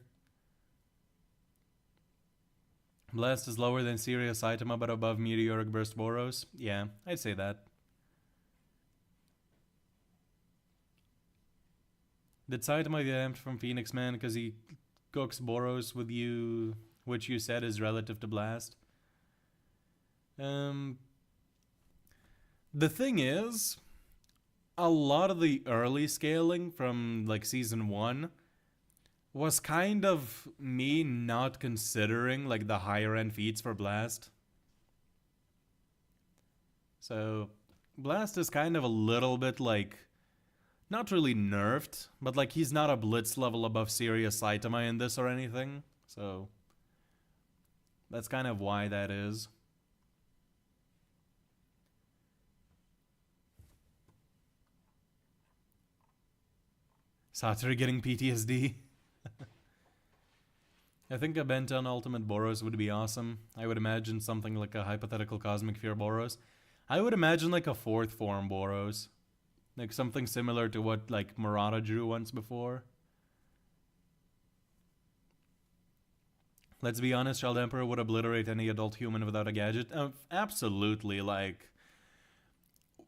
Blast is lower than Serious Saitama but above Meteoric Burst Boros. Yeah, I'd say that. Did Saitama get amped from Phoenix Man because he cooks Boros with you, which you said is relative to Blast? The thing is, a lot of the early scaling from like season 1 was kind of me not considering like the higher end feats for Blast. So Blast is kind of a little bit like not really nerfed, but like he's not a blitz level above Serious Saitama in this or anything. So that's kind of why that is. Satoru getting PTSD. I think a Benton Ultimate Boros would be awesome. I would imagine something like a hypothetical Cosmic Fear Boros. I would imagine like a fourth form Boros. Like something similar to what like Murata drew once before. Let's be honest, Child Emperor would obliterate any adult human without a gadget. Absolutely, like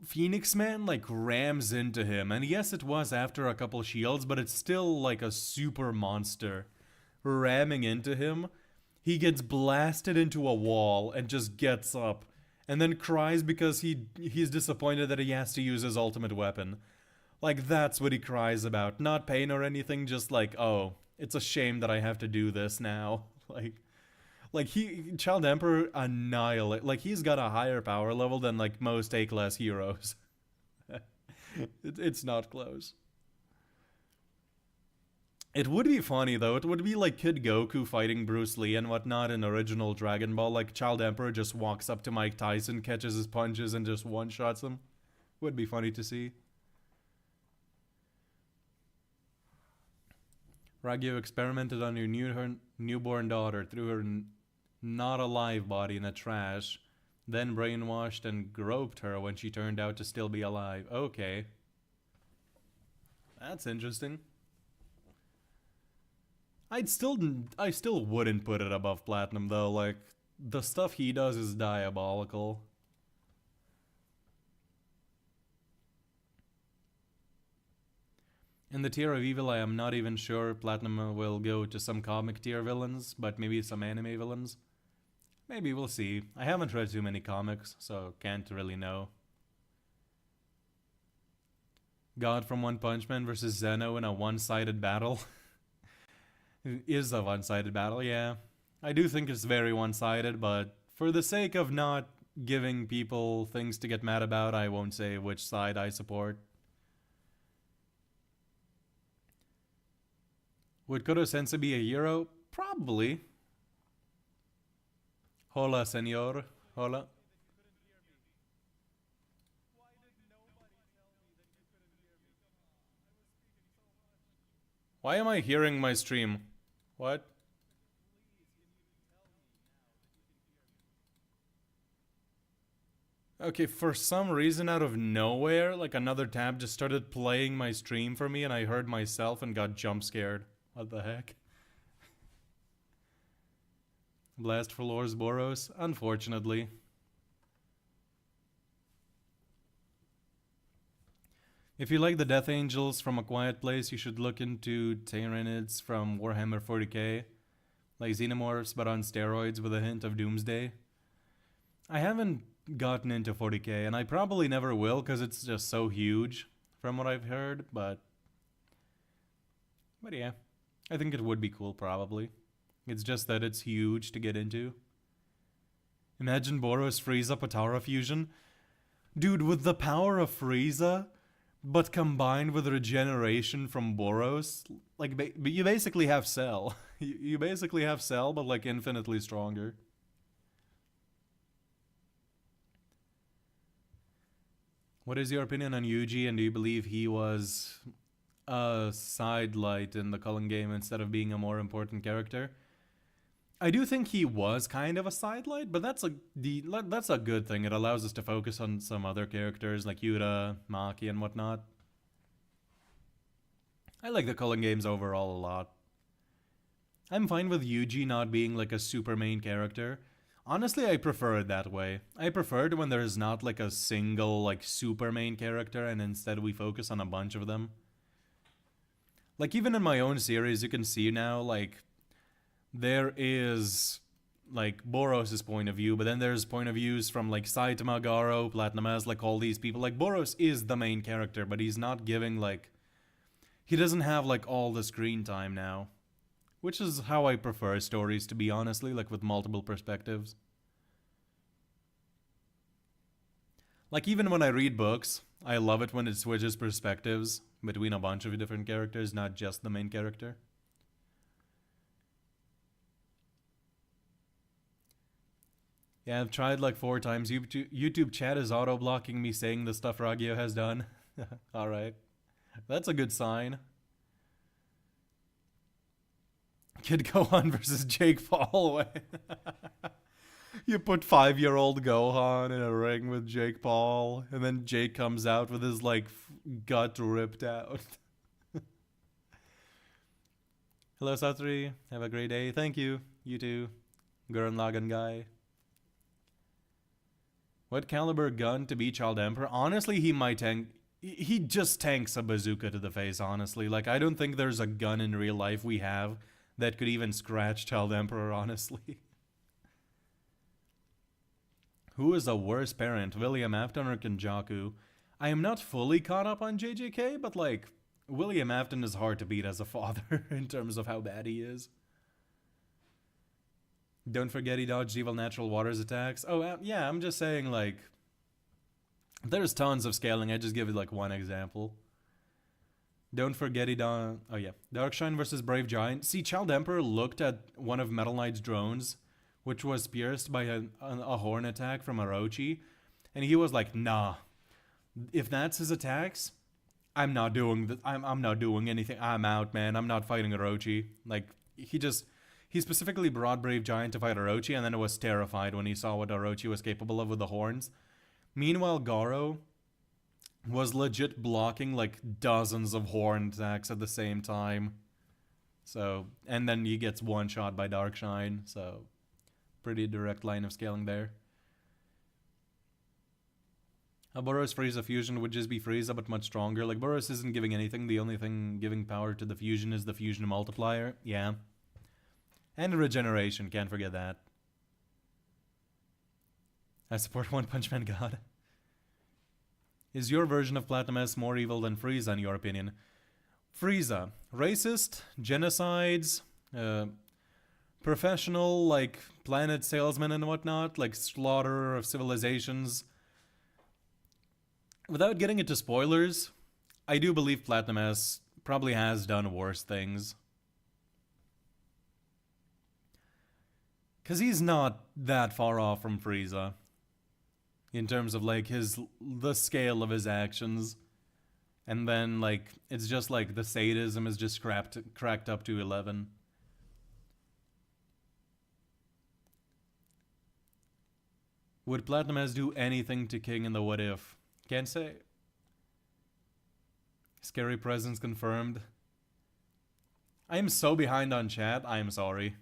Phoenix Man like rams into him, and yes, it was after a couple shields, but it's still like a super monster ramming into him. He gets blasted into a wall and just gets up, and then cries because he's disappointed that he has to use his ultimate weapon. Like that's what he cries about, not pain or anything, just like, oh, it's a shame that I have to do this now. Like, Child Emperor annihilate. Like, he's got a higher power level than, like, most A-class heroes. It's not close. It would be funny, though. It would be like Kid Goku fighting Bruce Lee and whatnot in original Dragon Ball. Like, Child Emperor just walks up to Mike Tyson, catches his punches, and just one-shots him. Would be funny to see. Ragyu experimented on your newborn daughter, threw her not alive body in the trash, then brainwashed and groped her when she turned out to still be alive. Okay. That's interesting. I still wouldn't put it above Platinum, though. Like, the stuff he does is diabolical. In the tier of evil, I am not even sure. Platinum will go to some comic tier villains, but maybe some anime villains. Maybe, we'll see. I haven't read too many comics, so can't really know. God from One Punch Man versus Zeno in a one-sided battle. It is a one-sided battle, yeah. I do think it's very one-sided, but for the sake of not giving people things to get mad about, I won't say which side I support. Would Kuro-sensei be a hero? Probably. Hola, senor. Hola. Why am I hearing my stream? What? Okay, for some reason out of nowhere, like another tab just started playing my stream for me and I heard myself and got jump scared. What the heck? Blast for Lors Boros? Unfortunately. If you like the Death Angels from A Quiet Place, you should look into Tyranids from Warhammer 40k. Like Xenomorphs, but on steroids with a hint of Doomsday. I haven't gotten into 40k, and I probably never will because it's just so huge from what I've heard, but yeah, I think it would be cool probably. It's just that it's huge to get into. Imagine Boros Frieza Potara fusion. Dude, with the power of Frieza, but combined with regeneration from Boros, like, you basically have Cell. You basically have Cell, but like infinitely stronger. What is your opinion on Yuji, and do you believe he was a sidelight in the Cullen game instead of being a more important character? I do think he was kind of a sidelight, but that's a good thing. It allows us to focus on some other characters like Yuta, Maki, and whatnot. I like the Cullen games overall a lot. I'm fine with Yuji not being like a super main character. Honestly, I prefer it that way. I prefer it when there's not like a single like super main character and instead we focus on a bunch of them. Like even in my own series, you can see now like there is like Boros' point of view, but then there's point of views from like Saitama, Garo, Platinum S, like all these people. Like Boros is the main character, but he's not giving like, he doesn't have like all the screen time now. Which is how I prefer stories, to be honestly, like with multiple perspectives. Like even when I read books, I love it when it switches perspectives between a bunch of different characters, not just the main character. Yeah, I've tried like 4 times. YouTube chat is auto-blocking me saying the stuff Ragyo has done. Alright. That's a good sign. Kid Gohan versus Jake Paul. You put 5-year-old Gohan in a ring with Jake Paul, and then Jake comes out with his like gut ripped out. Hello, Satri. Have a great day. Thank you. You too. Gurren Lagann guy. What caliber gun to beat Child Emperor? Honestly, he might tank. He just tanks a bazooka to the face, honestly. Like, I don't think there's a gun in real life we have that could even scratch Child Emperor, honestly. Who is a worse parent, William Afton or Kenjaku? I am not fully caught up on JJK, but like, William Afton is hard to beat as a father in terms of how bad he is. Don't forget he dodged evil natural waters attacks. Oh, yeah, I'm just saying, like, there's tons of scaling. I just give it, like, one example. Don't forget he done. Oh, yeah. Darkshine versus Brave Giant. See, Child Emperor looked at one of Metal Knight's drones, which was pierced by a horn attack from Orochi, and he was like, nah. If that's his attacks, I'm not doing I'm not doing anything. I'm out, man. I'm not fighting Orochi. Like, he specifically brought Brave Giant to fight Orochi, and then was terrified when he saw what Orochi was capable of with the horns. Meanwhile, Garo was legit blocking like dozens of horn attacks at the same time. So, and then he gets one shot by Darkshine. So, pretty direct line of scaling there. Boros Frieza fusion would just be Frieza, but much stronger. Like, Boros isn't giving anything. The only thing giving power to the fusion is the fusion multiplier. Yeah. And regeneration, can't forget that. I support One Punch Man God. Is your version of Platinum S more evil than Frieza, in your opinion? Frieza. Racist, genocides, professional, like, planet salesman and whatnot, like, slaughterer of civilizations. Without getting into spoilers, I do believe Platinum S probably has done worse things. Because he's not that far off from Frieza. In terms of, like, the scale of his actions. And then, like, it's just like the sadism is just cracked up to 11. Would Platinum S do anything to King in the What If? Can't say. Scary presence confirmed. I am so behind on chat, I am sorry.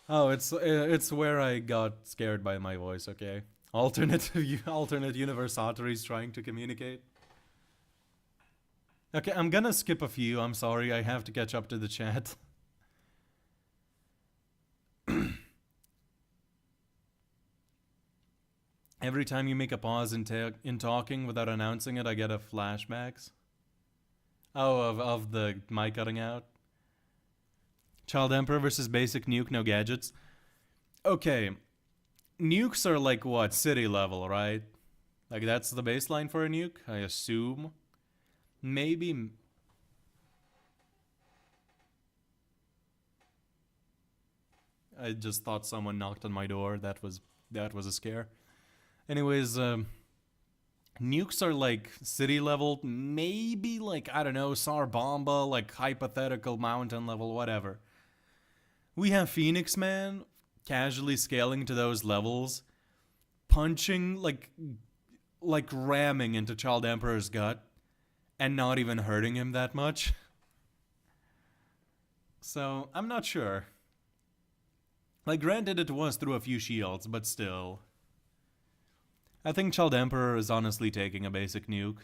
Oh, it's where I got scared by my voice, okay. Alternate universe Ottery's trying to communicate. Okay, I'm gonna skip a few, I'm sorry, I have to catch up to the chat. Every time you make a pause in talking without announcing it, I get a flashbacks. Oh, of the mic cutting out. Child Emperor versus basic nuke, no gadgets. Okay, nukes are like what, city level, right? Like that's the baseline for a nuke, I assume. Maybe. I just thought someone knocked on my door. That was a scare. Anyways, nukes are like city level, maybe like, I don't know, Sarbomba, like hypothetical mountain level, whatever. We have Phoenix Man casually scaling to those levels, punching, like ramming into Child Emperor's gut, and not even hurting him that much. So, I'm not sure. Like, granted it was through a few shields, but still. I think Child Emperor is honestly taking a basic nuke.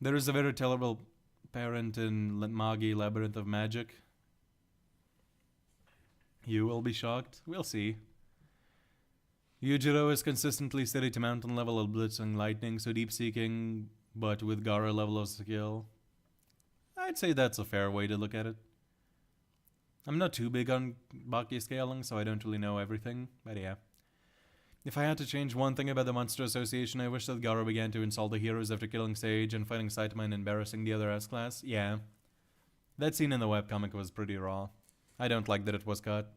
There is a very terrible parent in Magi Labyrinth of Magic. You will be shocked. We'll see. Yujiro is consistently steady to mountain level of blitzing lightning, so deep seeking, but with Gara level of skill. I'd say that's a fair way to look at it. I'm not too big on Baki scaling, so I don't really know everything, but yeah. If I had to change one thing about the Monster Association, I wish that Garo began to insult the heroes after killing Sage and fighting Saitama and embarrassing the other S-Class. Yeah. That scene in the webcomic was pretty raw. I don't like that it was cut.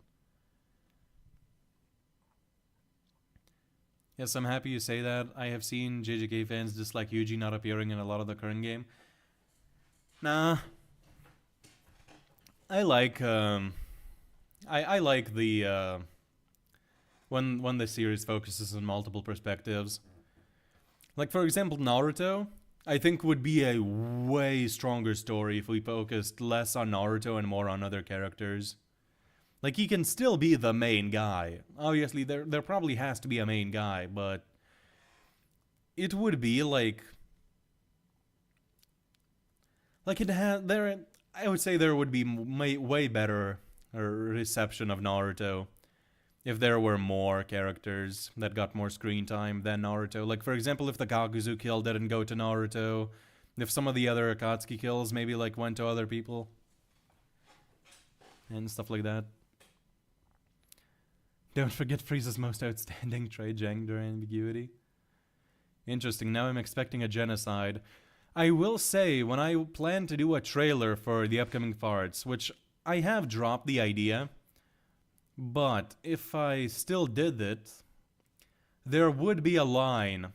Yes, I'm happy you say that. I have seen JJK fans dislike Yuji not appearing in a lot of the current game. Nah. I like the when the series focuses on multiple perspectives. Like for example, Naruto, I think would be a way stronger story if we focused less on Naruto and more on other characters. Like he can still be the main guy. Obviously there probably has to be a main guy, but it would be like it had there I would say there would be way better reception of Naruto if there were more characters that got more screen time than Naruto. Like, for example, if the Kakuzu kill didn't go to Naruto, If some of the other Akatsuki kills maybe like went to other people and stuff like that. Don't forget Frieza's most outstanding trait, gender ambiguity. Interesting, now I'm expecting a genocide. I will say, when I plan to do a trailer for the upcoming farts, which I have dropped the idea, but if I still did it, there would be a line.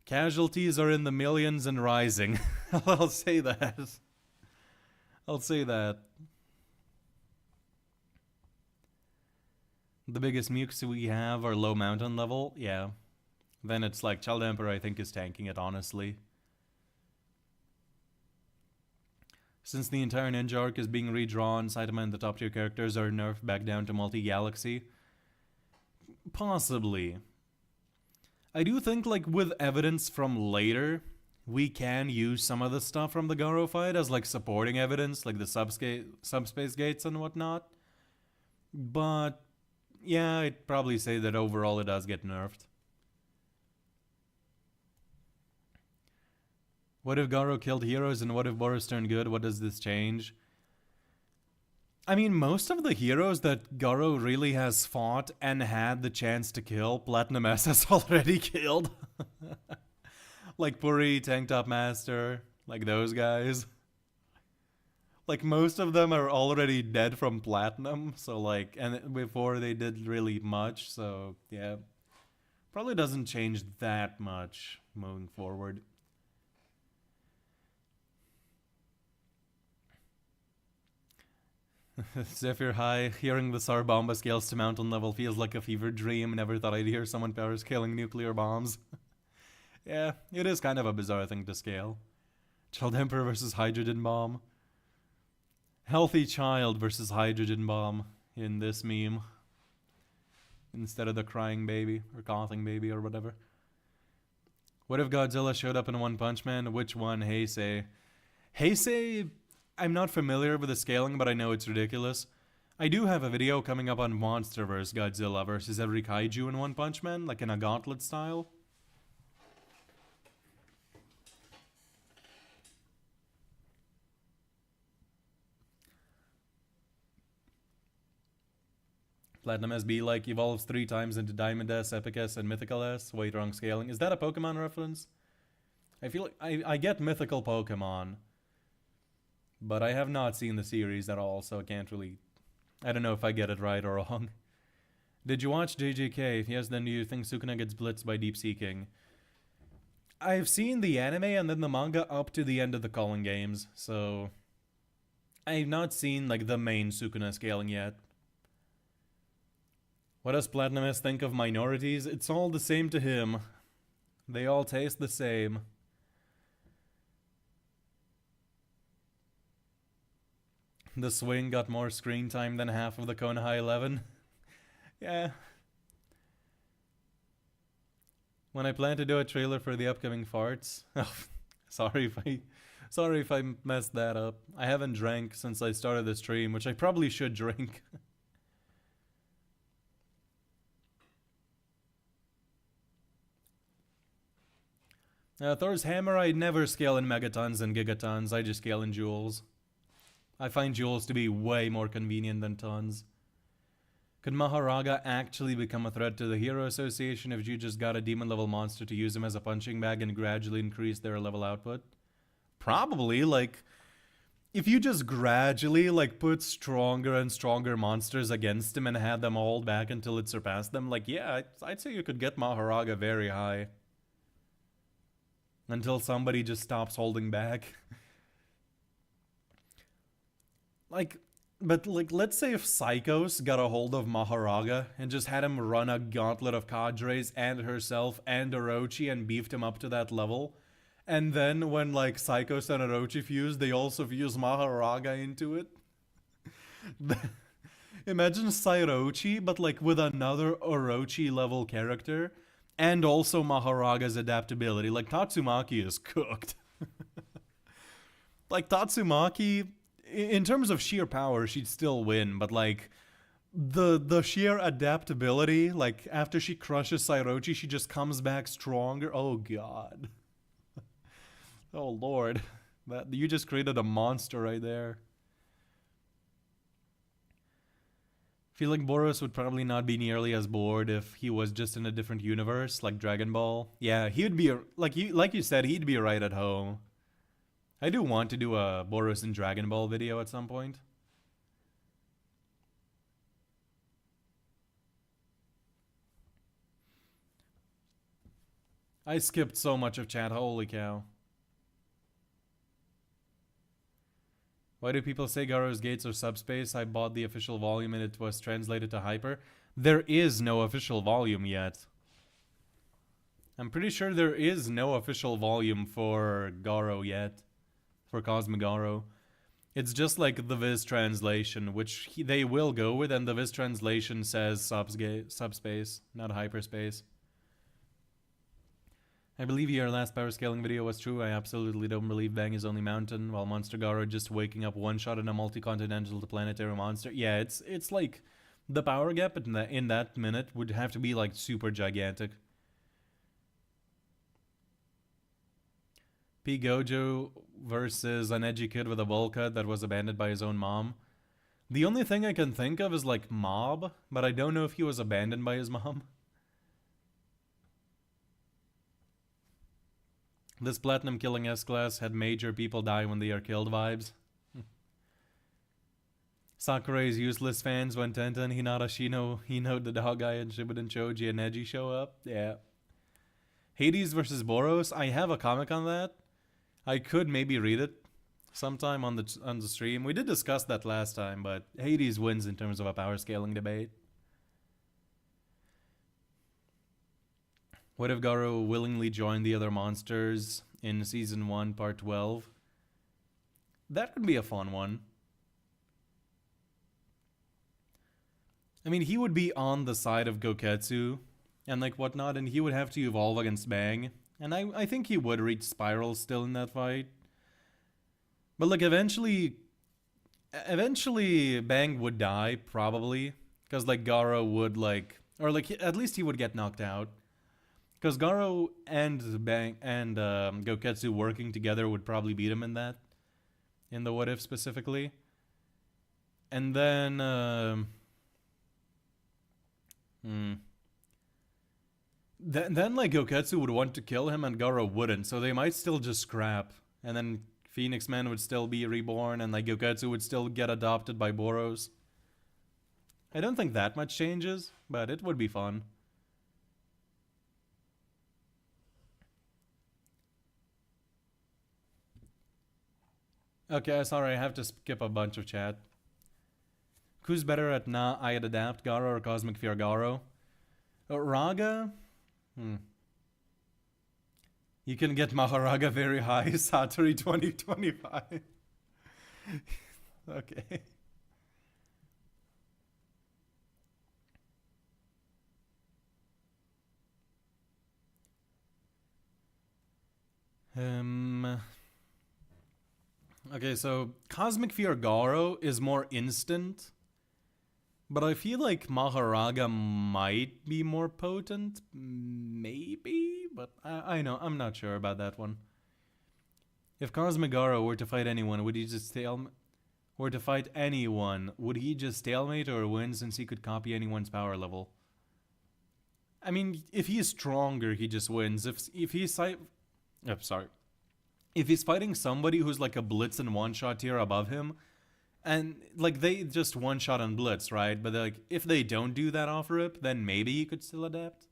Casualties are in the millions and rising. I'll say that. I'll say that. The biggest mukes we have are low mountain level, yeah. Then it's like Child Emperor I think is tanking it, honestly. Since the entire ninja arc is being redrawn, Saitama and the top tier characters are nerfed back down to multi-galaxy. Possibly. I do think like with evidence from later, we can use some of the stuff from the Garo fight as like supporting evidence, like the subspace gates and whatnot. But yeah, I'd probably say that overall it does get nerfed. What if Garo killed heroes and what if Boris turned good? What does this change? I mean, most of the heroes that Garo really has fought and had the chance to kill, Platinum S has already killed. Like Puri, Tank Top Master, like those guys. Like most of them are already dead from Platinum, so like, and before they did really much, so yeah. Probably doesn't change that much moving forward. Zephyr High, hearing the Sarbomba scales to mountain level feels like a fever dream. Never thought I'd hear someone power scaling nuclear bombs. Yeah, it is kind of a bizarre thing to scale. Child Emperor versus Hydrogen Bomb. Healthy child versus Hydrogen Bomb in this meme. Instead of the crying baby, or coughing baby, or whatever. What if Godzilla showed up in One Punch Man? Which one? Heisei. Heisei, I'm not familiar with the scaling, but I know it's ridiculous. I do have a video coming up on Monsterverse Godzilla versus every kaiju in One Punch Man, like in a gauntlet style. Platinum SB like evolves 3 times into Diamond S, Epic S, and Mythical S. Wait, wrong scaling. Is that a Pokemon reference? I feel like I get mythical Pokemon, but I have not seen the series at all, so I can't really... I don't know if I get it right or wrong. Did you watch JJK? If yes, then do you think Sukuna gets blitzed by Deep Seeking? I've seen the anime and then the manga up to the end of the Calling games, so... I've not seen, like, the main Sukuna scaling yet. What does Platinum S think of minorities? It's all the same to him. They all taste the same. The swing got more screen time than half of the Konoha 11. Yeah. When I plan to do a trailer for the upcoming farts... Oh, sorry if I messed that up. I haven't drank since I started the stream, which I probably should drink. Thor's hammer I never scale in megatons and gigatons, I just scale in joules. I find joules to be way more convenient than tons. Could Maharaga actually become a threat to the Hero Association if you just got a demon level monster to use him as a punching bag and gradually increase their level output? Probably, like, if you just gradually, like, put stronger and stronger monsters against him and had them hold back until it surpassed them, like, yeah, I'd say you could get Maharaga very high. Until somebody just stops holding back. But let's say if Psychos got a hold of Maharaga and just had him run a gauntlet of cadres and herself and Orochi and beefed him up to that level. And then when, like, Psychos and Orochi fuse, they also fuse Maharaga into it. Imagine Sairochi, but, like, with another Orochi level character. And also Maharaga's adaptability. Like, Tatsumaki is cooked. Like, Tatsumaki, in terms of sheer power, she'd still win. But, like, the sheer adaptability, like, after she crushes Sairochi, she just comes back stronger. Oh, God. Oh lord. That you just created a monster right there. Feel like Boros would probably not be nearly as bored if he was just in a different universe, like Dragon Ball. Yeah, he would be like you said, he'd be right at home. I do want to do a Boros and Dragon Ball video at some point. I skipped so much of chat, holy cow. Why do people say Garo's gates are subspace? I bought the official volume and it was translated to hyper. There is no official volume yet. I'm pretty sure there is no official volume for Garo yet. For Cosmic Garo. It's just like the Viz translation, which they will go with, and the Viz translation says subspace, not hyperspace. I believe your last power scaling video was true. I absolutely don't believe Bang is only mountain, while Monster Garo just waking up one shot in a multi-continental to planetary monster. Yeah, it's like the power gap in that minute would have to be like super gigantic. P. Gojo versus an edgy kid with a bowl cut that was abandoned by his own mom. The only thing I can think of is like Mob, but I don't know if he was abandoned by his mom. This platinum killing S-Class had major people die when they are killed vibes. Sakurai's useless fans when Tenten, Hinata, Shino, Hino, the dog guy, and Shibuden Choji and Neji show up. Yeah. Hades versus Boros. I have a comic on that. I could maybe read it sometime on the stream. We did discuss that last time, but Hades wins in terms of a power scaling debate. What if Garo willingly joined the other monsters in Season 1, Part 12? That would be a fun one. I mean, he would be on the side of Goketsu and like whatnot, and he would have to evolve against Bang. And I think he would reach Spiral still in that fight. But like eventually Bang would die, probably. Because like Garo would like, or like at least he would get knocked out. Because Garo and Bang and Goketsu working together would probably beat him in that. In the what if specifically. And then Then like Goketsu would want to kill him and Garo wouldn't, so they might still just scrap. And then Phoenix Man would still be reborn and like Goketsu would still get adopted by Boros. I don't think that much changes, but it would be fun. Okay, sorry, I have to skip a bunch of chat. Who's better at I'd adapt, Garo or Cosmic Fear Garo? Raga? You can get Maharaga very high, Satori 2025. Okay. Okay, so Cosmic Fear Garo is more instant. But I feel like Maharaga might be more potent. Maybe? But I know, I'm not sure about that one. If Cosmic Garo were to fight anyone, would he just stalemate? Or to fight anyone, would he just stalemate or win since he could copy anyone's power level? I mean, if he's stronger, he just wins. If he's if he's fighting somebody who's like a Blitz and one-shot tier above him, and like they just one-shot on Blitz, right? But like if they don't do that off rip, then maybe he could still adapt.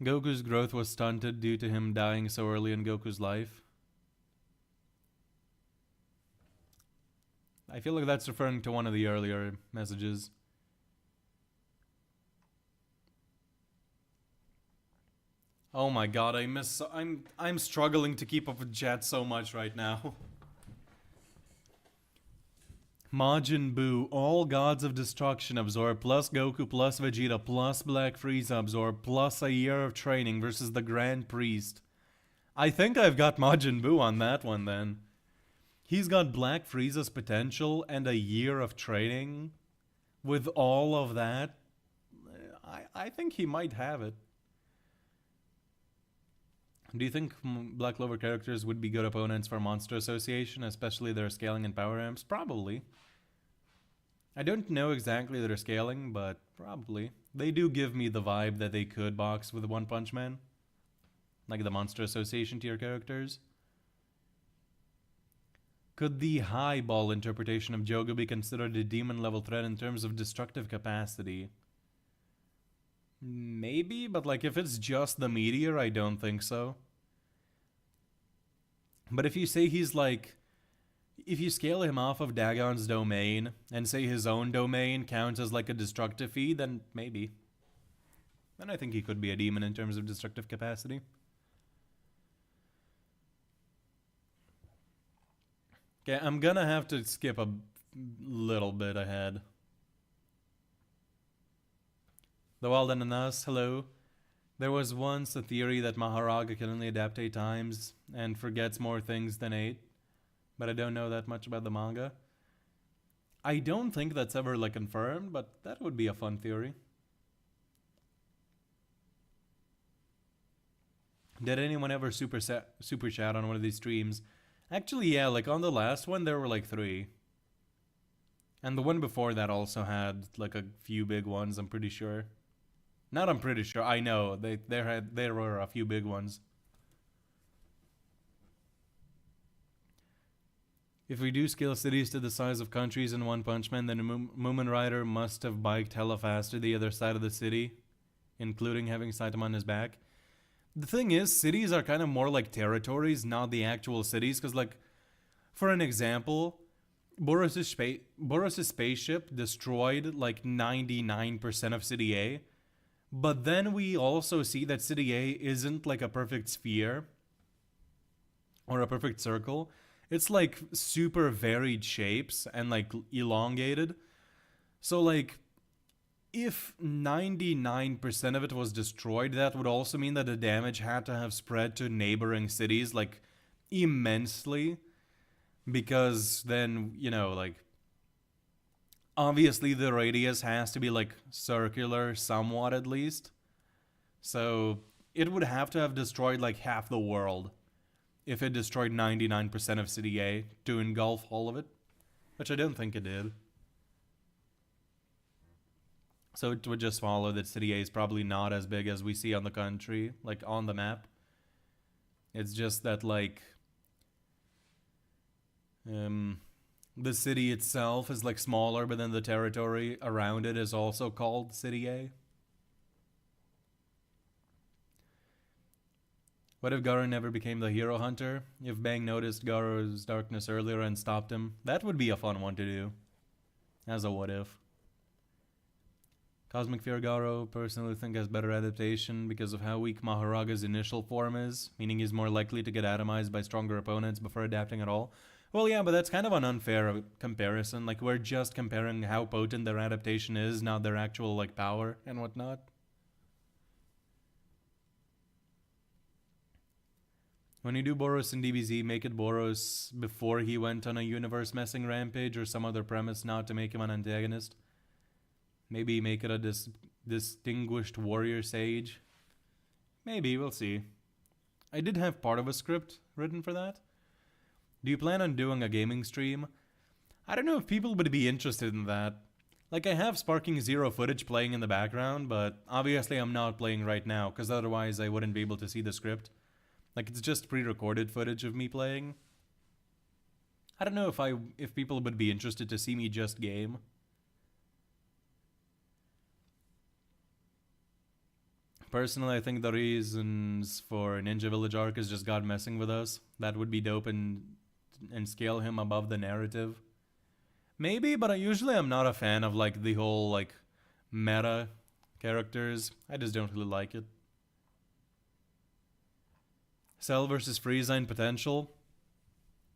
Goku's growth was stunted due to him dying so early in Goku's life. I feel like that's referring to one of the earlier messages. Oh my god, I'm struggling to keep up with chat so much right now. Majin Buu, all gods of destruction absorb, plus Goku, plus Vegeta, plus Black Frieza absorb, plus a year of training versus the Grand Priest. I think I've got Majin Buu on that one then. He's got Black Frieza's potential and a year of training. With all of that, I think he might have it. Do you think Black Clover characters would be good opponents for Monster Association, especially their scaling and power amps? Probably. I don't know exactly their scaling, but probably. They do give me the vibe that they could box with One Punch Man. Like the Monster Association tier characters. Could the high ball interpretation of Jogo be considered a demon level threat in terms of destructive capacity? Maybe, but like if it's just the meteor, I don't think so. But if you say he's like, if you scale him off of Dagon's domain and say his own domain counts as like a destructive feed, then maybe. Then I think he could be a demon in terms of destructive capacity. Okay, I'm gonna have to skip a little bit ahead. The Wild Ananas, hello. There was once a theory that Maharaga can only adapt 8 times and forgets more things than 8, but I don't know that much about the manga. I don't think that's ever like confirmed, but that would be a fun theory. Did anyone ever super chat on one of these streams? Actually, yeah, like on the last one there were like 3. And the one before that also had like a few big ones, I'm pretty sure. Not I'm pretty sure, I know. There were a few big ones. If we do scale cities to the size of countries in One Punch Man, then Moomin Rider must have biked hella fast to the other side of the city, including having Saitama on his back. The thing is, cities are kind of more like territories, not the actual cities, because like, for an example, Boros' spaceship destroyed like 99% of City A, but then we also see that City A isn't like a perfect sphere or a perfect circle. It's like super varied shapes and like elongated. So like if 99% of it was destroyed, that would also mean that the damage had to have spread to neighboring cities like immensely, because then, you know, like obviously the radius has to be like circular somewhat at least. So it would have to have destroyed like half the world if it destroyed 99% of City A to engulf all of it, which I don't think it did. So it would just follow that City A is probably not as big as we see on the country, like on the map. It's just that like the city itself is like smaller, but then the territory around it is also called City A. What if Garo never became the hero hunter? If Bang noticed Garo's darkness earlier and stopped him? That would be a fun one to do. As a what if. Cosmic Fear Garo personally think has better adaptation because of how weak Maharaga's initial form is, meaning he's more likely to get atomized by stronger opponents before adapting at all. Well, yeah, but that's kind of an unfair comparison. Like, we're just comparing how potent their adaptation is, not their actual, like, power and whatnot. When you do Boros in DBZ, make it Boros before he went on a universe-messing rampage or some other premise not to make him an antagonist. Maybe make it a distinguished warrior sage. Maybe, we'll see. I did have part of a script written for that. Do you plan on doing a gaming stream? I don't know if people would be interested in that. Like, I have Sparking Zero footage playing in the background, but obviously I'm not playing right now, because otherwise I wouldn't be able to see the script. Like, it's just pre-recorded footage of me playing. I don't know if people would be interested to see me just game. Personally, I think the reasons for Ninja Village arc is just God messing with us. That would be dope and scale him above the narrative. Maybe, but usually I'm not a fan of like the whole like meta characters. I just don't really like it. Cell versus Frieza in potential.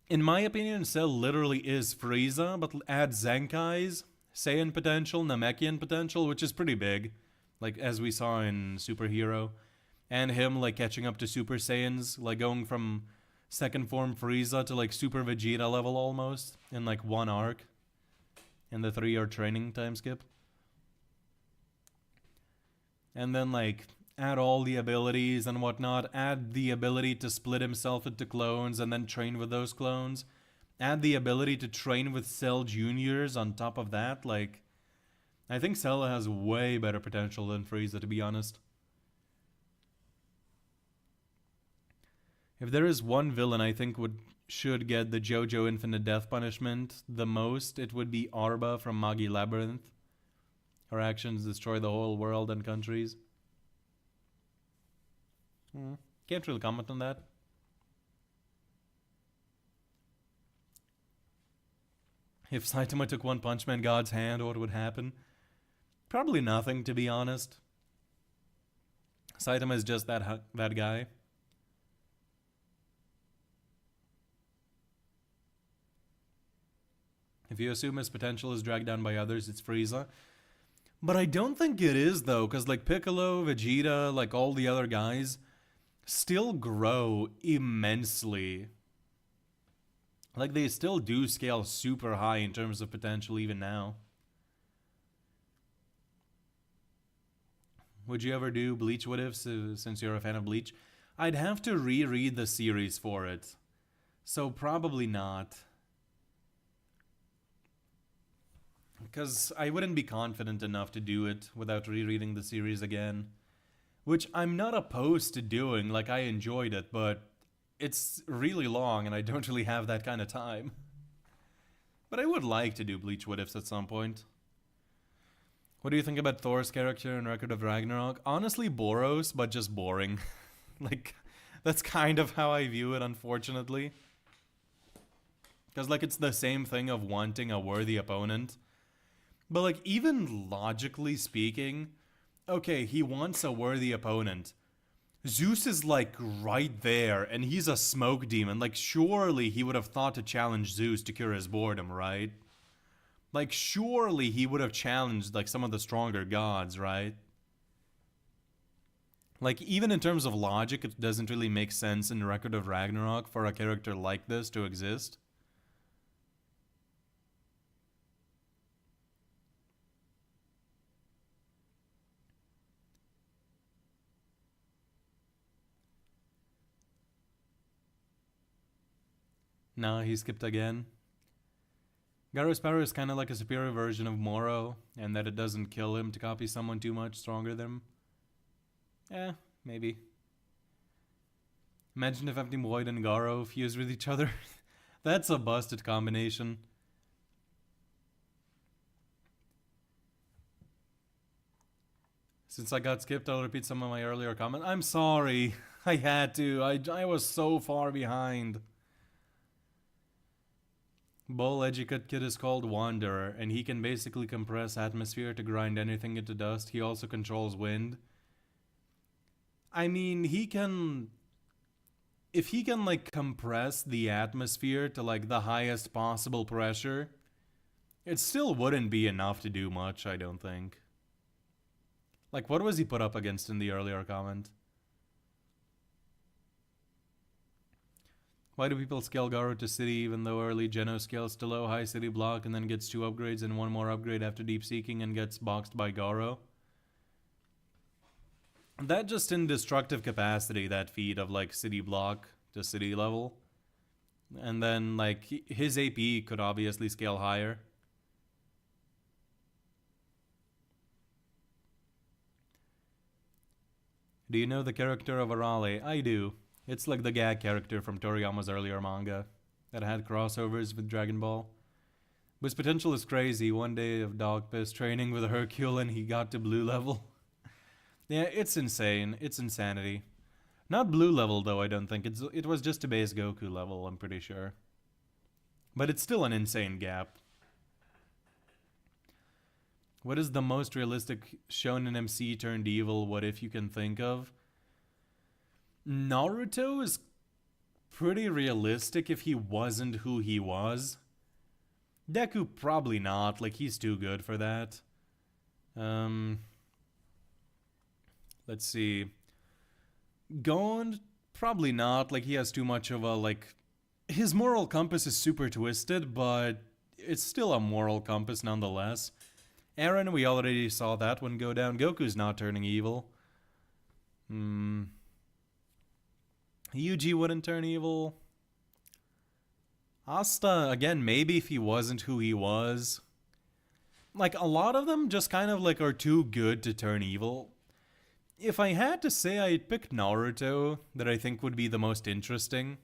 In my opinion, Cell literally is Frieza, but add Zenkai's Saiyan potential, Namekian potential, which is pretty big. Like, as we saw in Superhero. And him, like, catching up to Super Saiyans. Like, going from second form Frieza to, like, Super Vegeta level almost. In, like, one arc. In the 3-year training time skip. And then, like, add all the abilities and whatnot, add the ability to split himself into clones and then train with those clones, add the ability to train with Cell Juniors on top of that, like, I think Cell has way better potential than Frieza, to be honest. If there is one villain I think should get the JoJo Infinite Death punishment the most, it would be Arba from Magi Labyrinth. Her actions destroy the whole world and countries. Can't really comment on that. If Saitama took One Punch Man God's hand, what would happen? Probably nothing, to be honest. Saitama is just that guy. If you assume his potential is dragged down by others, it's Frieza. But I don't think it is, though, because like Piccolo, Vegeta, like all the other guys still grow immensely. Like, they still do scale super high in terms of potential even now. Would you ever do Bleach What Ifs, since you're a fan of Bleach? I'd have to reread the series for it. So probably not. Because I wouldn't be confident enough to do it without rereading the series again. Which I'm not opposed to doing, like I enjoyed it, but it's really long and I don't really have that kind of time. But I would like to do Bleach What Ifs at some point. What do you think about Thor's character in Record of Ragnarok? Honestly, Boros, but just boring. Like, that's kind of how I view it, unfortunately. Because, like, it's the same thing of wanting a worthy opponent. But, like, even logically speaking, okay, he wants a worthy opponent. Zeus is, like, right there, and he's a smoke demon. Like, surely he would have thought to challenge Zeus to cure his boredom, right? Like, surely he would have challenged, like, some of the stronger gods, right? Like, even in terms of logic, it doesn't really make sense in Record of Ragnarok for a character like this to exist. No, he skipped again. Garo's power is kind of like a superior version of Moro, and that it doesn't kill him to copy someone too much stronger than him. Maybe. Imagine if Empty Void and Garo fused with each other. That's a busted combination. Since I got skipped, I'll repeat some of my earlier comments. I'm sorry. I had to. I was so far behind. Bull Educate Kid is called Wanderer, and he can basically compress atmosphere to grind anything into dust. He also controls wind. I mean, he can... If he can, like, compress the atmosphere to, like, the highest possible pressure, it still wouldn't be enough to do much, I don't think. Like, what was he put up against in the earlier comment? Why do people scale Garo to city even though early Geno scales to low high city block and then gets 2 upgrades and 1 more upgrade after deep seeking and gets boxed by Garo? That just in destructive capacity, that feat of like city block to city level. And then like his AP could obviously scale higher. Do you know the character of Arale? I do. It's like the gag character from Toriyama's earlier manga that had crossovers with Dragon Ball. But his potential is crazy. One day of dog piss training with a Hercule and he got to blue level. Yeah, it's insane. It's insanity. Not blue level though, I don't think. It was just a base Goku level, I'm pretty sure. But it's still an insane gap. What is the most realistic shonen MC turned evil what if you can think of? Naruto is pretty realistic if he wasn't who he was. Deku probably not, like he's too good for that. Let's see. Gon, probably not, like he has too much of a like... His moral compass is super twisted, but it's still a moral compass nonetheless. Eren, we already saw that one go down. Goku's not turning evil. Hmm. Yuji wouldn't turn evil. Asta, again, maybe if he wasn't who he was. Like, a lot of them just kind of like are too good to turn evil. If I had to say, I'd pick Naruto, that I think would be the most interesting.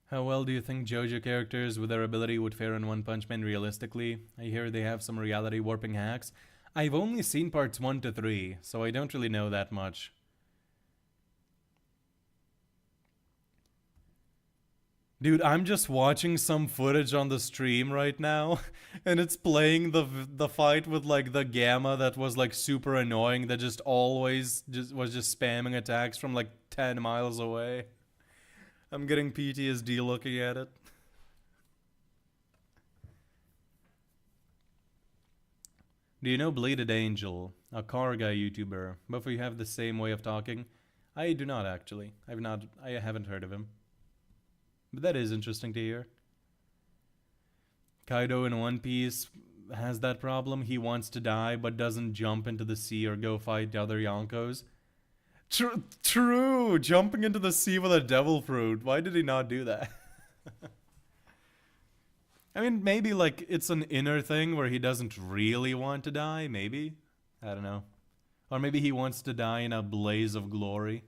How well do you think JoJo characters with their ability would fare in One Punch Man realistically? I hear they have some reality warping hacks. I've only seen parts 1 to 3, so I don't really know that much. Dude, I'm just watching some footage on the stream right now, and it's playing the fight with like the Gamma that was like super annoying, that just always was just spamming attacks from like 10 miles away. I'm getting PTSD looking at it. Do you know Bladed Angel, a car guy YouTuber? Both of you have the same way of talking. I do not actually. I haven't heard of him. But that is interesting to hear. Kaido in One Piece has that problem. He wants to die but doesn't jump into the sea or go fight the other Yonkos. True! Jumping into the sea with a devil fruit. Why did he not do that? I mean, maybe like it's an inner thing where he doesn't really want to die, maybe? I don't know. Or maybe he wants to die in a blaze of glory.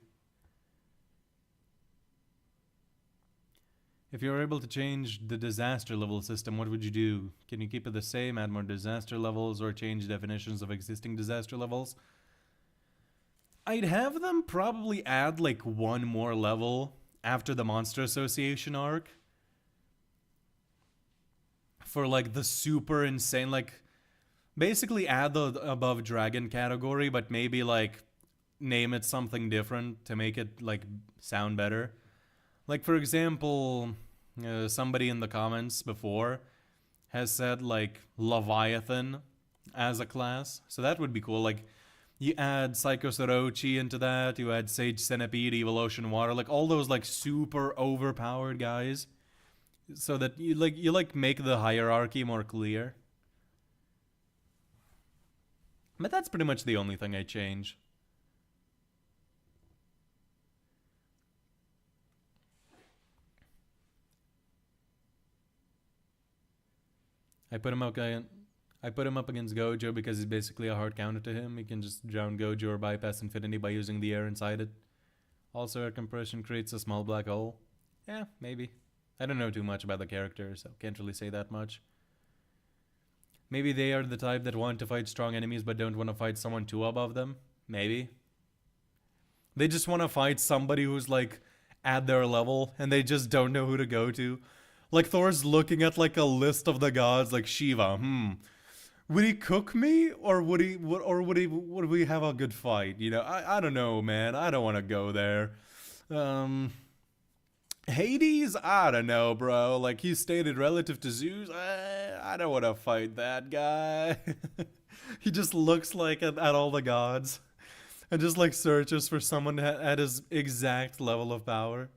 If you were able to change the disaster level system, what would you do? Can you keep it the same, add more disaster levels, or change definitions of existing disaster levels? I'd have them probably add like one more level after the Monster Association arc. For like the super insane, like basically add the above dragon category, but maybe like name it something different to make it like sound better. Like for example, somebody in the comments before has said like Leviathan as a class, so that would be cool. Like you add Psycho Sorochi into that, you add Sage Centipede, Evil Ocean Water, like all those like super overpowered guys, so that you make the hierarchy more clear. But that's pretty much the only thing I change. I put him up against Gojo because he's basically a hard counter to him. He can just drown Gojo or bypass Infinity by using the air inside it. Also, air compression creates a small black hole. Yeah, maybe. I don't know too much about the character, so can't really say that much. Maybe they are the type that want to fight strong enemies but don't want to fight someone too above them. Maybe. They just want to fight somebody who's like at their level and they just don't know who to go to. Like Thor's looking at like a list of the gods, like Shiva. Would he cook me, or would we have a good fight? You know, I don't know, man. I don't want to go there. Hades, I don't know, bro. Like he stated relative to Zeus, I don't want to fight that guy. He just looks like at all the gods, and just like searches for someone at his exact level of power.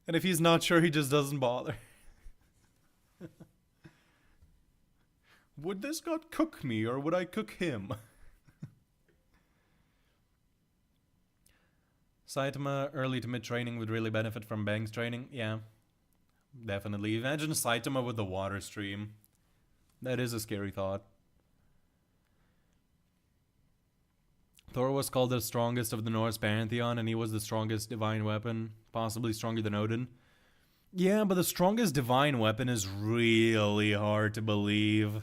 And if he's not sure, he just doesn't bother. Would this god cook me, or would I cook him? Saitama early to mid training would really benefit from Bang's training. Yeah, definitely. Imagine Saitama with the water stream. That is a scary thought. Thor was called the strongest of the Norse pantheon, and he was the strongest divine weapon, possibly stronger than Odin. Yeah, but the strongest divine weapon is really hard to believe.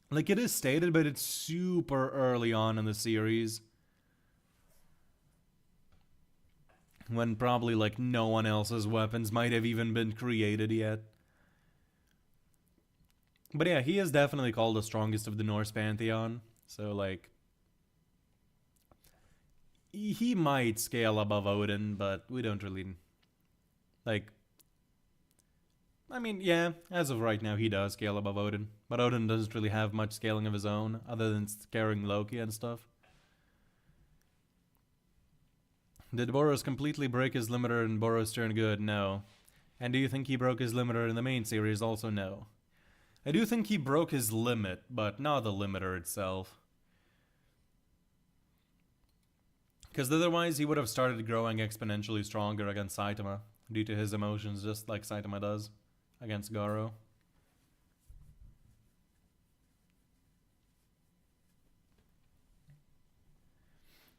Like, it is stated, but it's super early on in the series. When probably, like, no one else's weapons might have even been created yet. But yeah, he is definitely called the strongest of the Norse pantheon. So, like, he might scale above Odin, but we don't really, like, I mean, yeah, as of right now, he does scale above Odin. But Odin doesn't really have much scaling of his own, other than scaring Loki and stuff. Did Boros completely break his limiter and Boros turn good? No. And do you think he broke his limiter in the main series? Also no. I do think he broke his limit, but not the limiter itself. Because otherwise he would have started growing exponentially stronger against Saitama due to his emotions, just like Saitama does against Garo.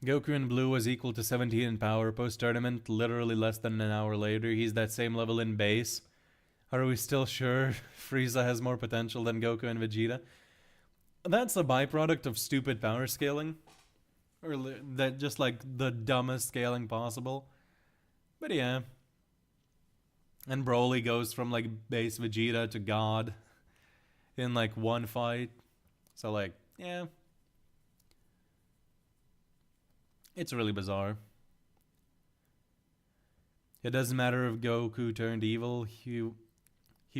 Goku in blue was equal to 17 in power post-tournament, literally less than an hour later. He's that same level in base. Are we still sure Frieza has more potential than Goku and Vegeta? That's a byproduct of stupid power scaling. Or that just like the dumbest scaling possible. But yeah. And Broly goes from like base Vegeta to God in like one fight. So like, yeah. It's really bizarre. It doesn't matter if Goku turned evil, he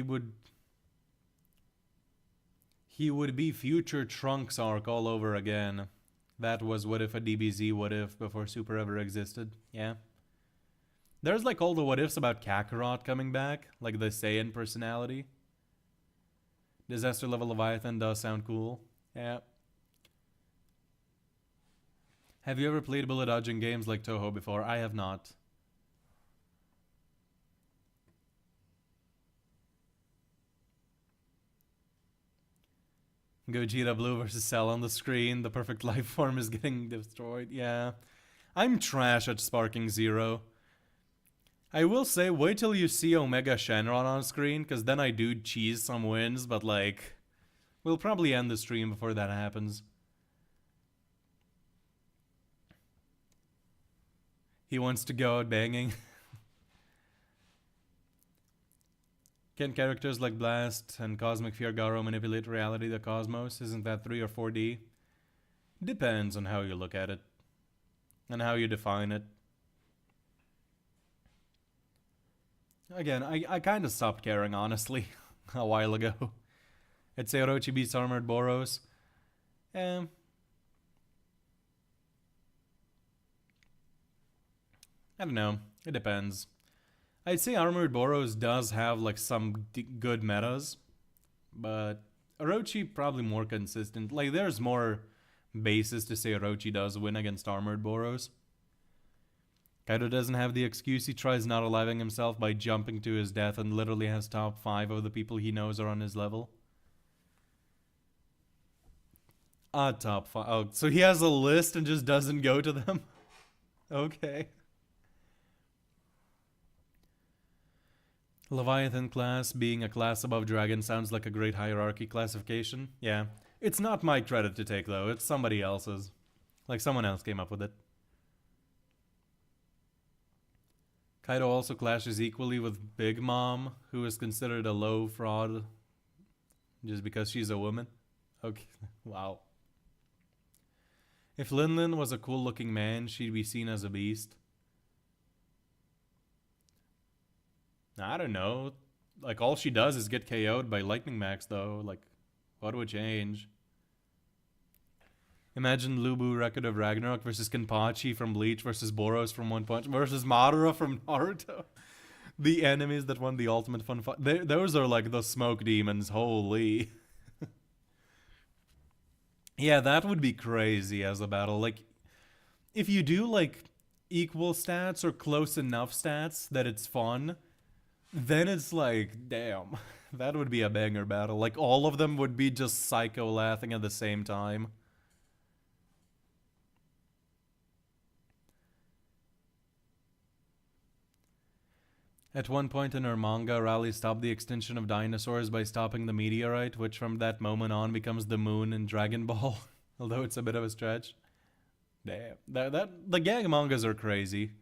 would be future Trunks arc all over again. That was what if a DBZ what if before Super ever existed. Yeah. There's like all the what ifs about Kakarot coming back, like the Saiyan personality. Disaster level Leviathan does sound cool. Yeah. Have you ever played bullet dodging games like Toho before? I have not. Gogeta Blue versus Cell on the screen. The perfect life form is getting destroyed. Yeah. I'm trash at sparking Zero. I will say, wait till you see Omega Shenron on screen, because then I do cheese some wins, but like, we'll probably end the stream before that happens. He wants to go out banging. Can characters like Blast and Cosmic Fear Garo manipulate reality, the cosmos? Isn't that 3 or 4D? Depends on how you look at it. And how you define it. Again, I kind of stopped caring, honestly, a while ago. I'd say Orochi beats Armored Boros. I don't know. It depends. I'd say Armored Boros does have like some good metas, but Orochi probably more consistent. Like there's more basis to say Orochi does win against Armored Boros. Kaido doesn't have the excuse. He tries not allowing himself by jumping to his death and literally has top 5 of the people he knows are on his level. Top 5. Oh, so he has a list and just doesn't go to them? Okay. Leviathan class being a class above Dragon sounds like a great hierarchy classification. Yeah. It's not my credit to take though, it's somebody else's. Like someone else came up with it. Kaido also clashes equally with Big Mom, who is considered a low fraud just because she's a woman. Okay, wow. If Lin was a cool looking man, she'd be seen as a beast. I don't know. Like, all she does is get KO'd by Lightning Max, though. Like, what would change? Imagine Lubu record of Ragnarok versus Kenpachi from Bleach versus Boros from One Punch versus Madara from Naruto. The enemies that won the ultimate fun fight. Those are like the smoke demons. Holy. Yeah, that would be crazy as a battle. Like, if you do like equal stats or close enough stats that it's fun, then it's like, damn, that would be a banger battle. Like, all of them would be just psycho laughing at the same time. At one point in her manga, Raleigh stopped the extinction of dinosaurs by stopping the meteorite, which from that moment on becomes the moon in Dragon Ball, although it's a bit of a stretch. Damn, the gag mangas are crazy.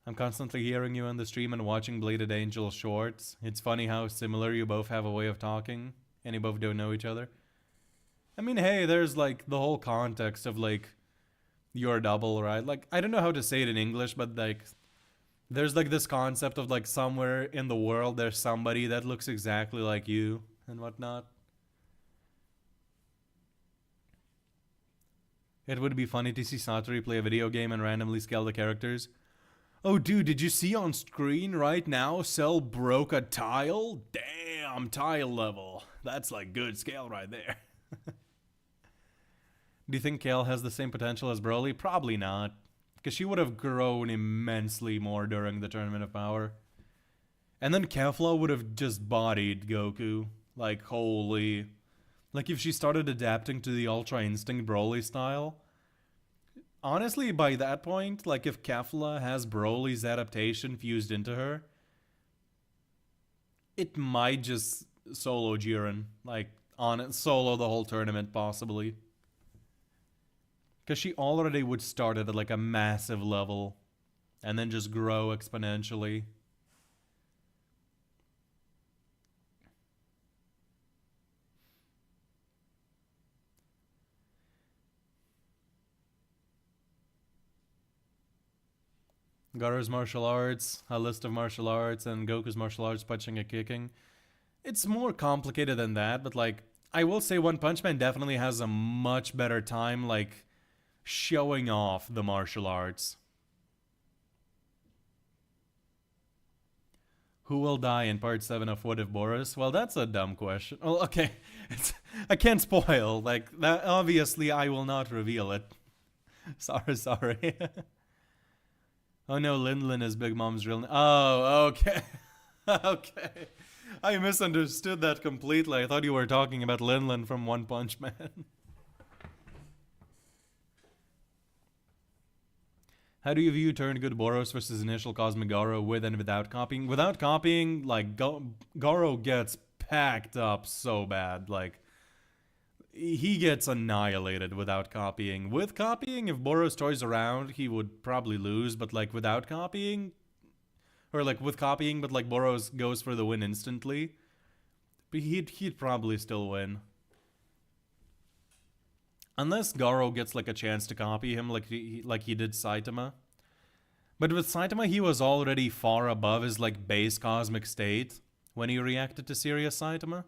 I'm constantly hearing you on the stream and watching Bladed Angel shorts. It's funny how similar you both have a way of talking, and you both don't know each other. I mean, hey, there's like the whole context of like, your double, right? Like, I don't know how to say it in English, but like, there's like this concept of like somewhere in the world there's somebody that looks exactly like you and whatnot. It would be funny to see Satoru play a video game and randomly scale the characters. Oh, dude, did you see on screen right now? Cell broke a tile? Damn, tile level. That's like good scale right there. Do you think Kale has the same potential as Broly? Probably not. Because she would have grown immensely more during the Tournament of Power. And then Kefla would have just bodied Goku. Like, holy. Like, if she started adapting to the Ultra Instinct Broly style. Honestly, by that point, like, if Kefla has Broly's adaptation fused into her, it might just solo Jiren. Like, solo the whole tournament, possibly. Because she already would start at like a massive level and then just grow exponentially. Gaara's martial arts, a list of martial arts, and Goku's martial arts, punching and kicking. It's more complicated than that, but like, I will say One Punch Man definitely has a much better time, like, showing off the martial arts. Who will die in part 7 of What If Boris? Well, that's a dumb question. Well, okay. I can't spoil. Like, that, obviously, I will not reveal it. Sorry. Oh no, Lin is Big Mom's real name. Oh, okay. Okay. I misunderstood that completely. I thought you were talking about Lin from One Punch Man. How do you view Turn Good Boros versus initial Cosmic Garo with and without copying? Without copying, like, Garo gets packed up so bad. Like, he gets annihilated without copying. With copying, if Boros toys around, he would probably lose. But, like, without copying, or, like, with copying, but, like, Boros goes for the win instantly, but he'd probably still win. Unless Garo gets like a chance to copy him like he did Saitama. But with Saitama, he was already far above his like base cosmic state when he reacted to Serious Saitama.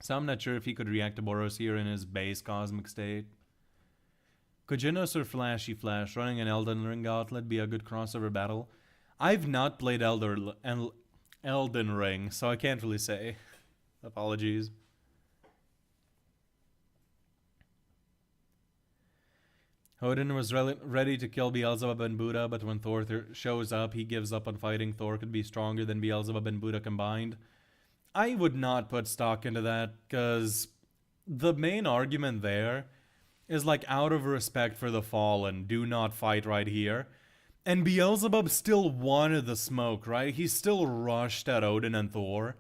So I'm not sure if he could react to Boros here in his base cosmic state. Could Genos or Flashy Flash running an Elden Ring gauntlet be a good crossover battle? I've not played Elden Ring, so I can't really say. Apologies. Odin was ready to kill Beelzebub and Buddha, but when Thor shows up, he gives up on fighting. Thor could be stronger than Beelzebub and Buddha combined. I would not put stock into that, because the main argument there is like, out of respect for the fallen, do not fight right here. And Beelzebub still wanted the smoke, right? He still rushed at Odin and Thor.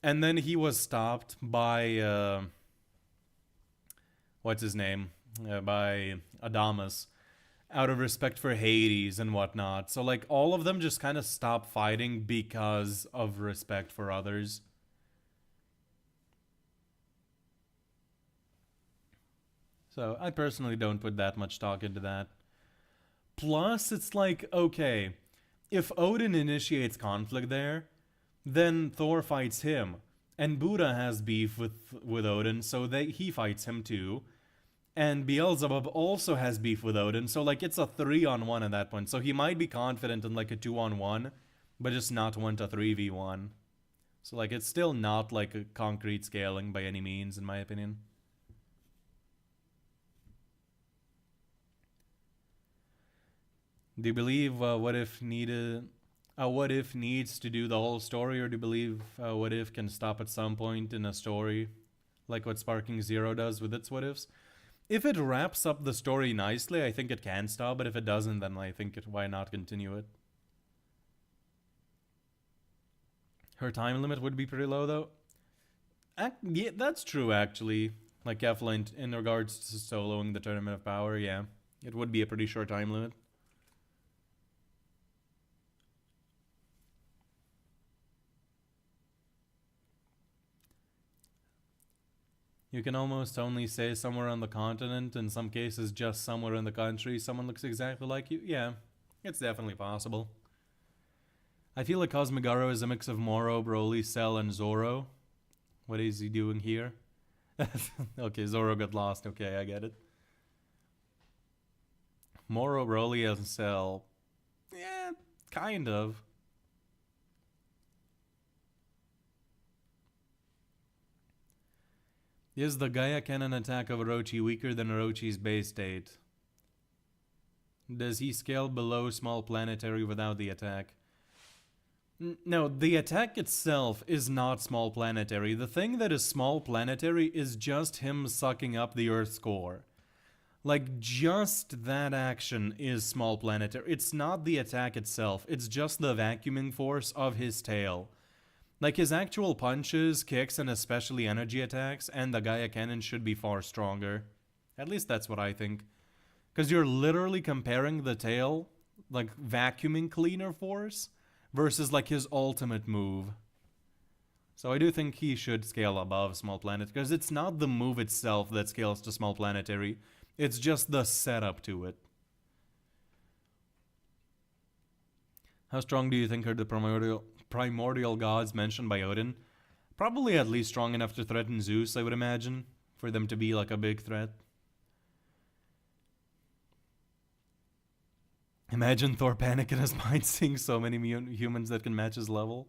And then he was stopped by, what's his name? By Adamas, out of respect for Hades and whatnot. So like all of them just kind of stopped fighting because of respect for others. So I personally don't put that much stock into that. Plus, it's like, okay, if Odin initiates conflict there, then Thor fights him. And Buddha has beef with Odin, so he fights him too. And Beelzebub also has beef with Odin, so like it's a 3-on-1 at that point. So he might be confident in like a 2-on-1, but just not 1 to 3v1. So like it's still not like a concrete scaling by any means, in my opinion. Do you believe What If needs to do the whole story, or do you believe What If can stop at some point in a story, like what Sparking Zero does with its What Ifs? If it wraps up the story nicely, I think it can stop, but if it doesn't, then I think why not continue it? Her time limit would be pretty low, though. Yeah, that's true, actually. Like Kefla in regards to soloing the Tournament of Power, yeah. It would be a pretty short time limit. You can almost only say somewhere on the continent, in some cases just somewhere in the country, someone looks exactly like you. Yeah, it's definitely possible. I feel like Cosmic Garo is a mix of Moro, Broly, Cell, and Zoro. What is he doing here? Okay, Zoro got lost. Okay, I get it. Moro, Broly, and Cell. Yeah, kind of. Is the Gaia Cannon attack of Orochi weaker than Orochi's base state? Does he scale below small planetary without the attack? No, the attack itself is not small planetary. The thing that is small planetary is just him sucking up the Earth's core. Like, just that action is small planetary. It's not the attack itself, it's just the vacuuming force of his tail. Like, his actual punches, kicks, and especially energy attacks, and the Gaia Cannon should be far stronger. At least that's what I think. Because you're literally comparing the tail, like, vacuuming cleaner force, versus, like, his ultimate move. So I do think he should scale above small planet, because it's not the move itself that scales to small planetary. It's just the setup to it. How strong do you think are the primordial gods mentioned by Odin? Probably at least strong enough to threaten Zeus, I would imagine. For them to be like a big threat. Imagine Thor panic in his mind seeing so many humans that can match his level.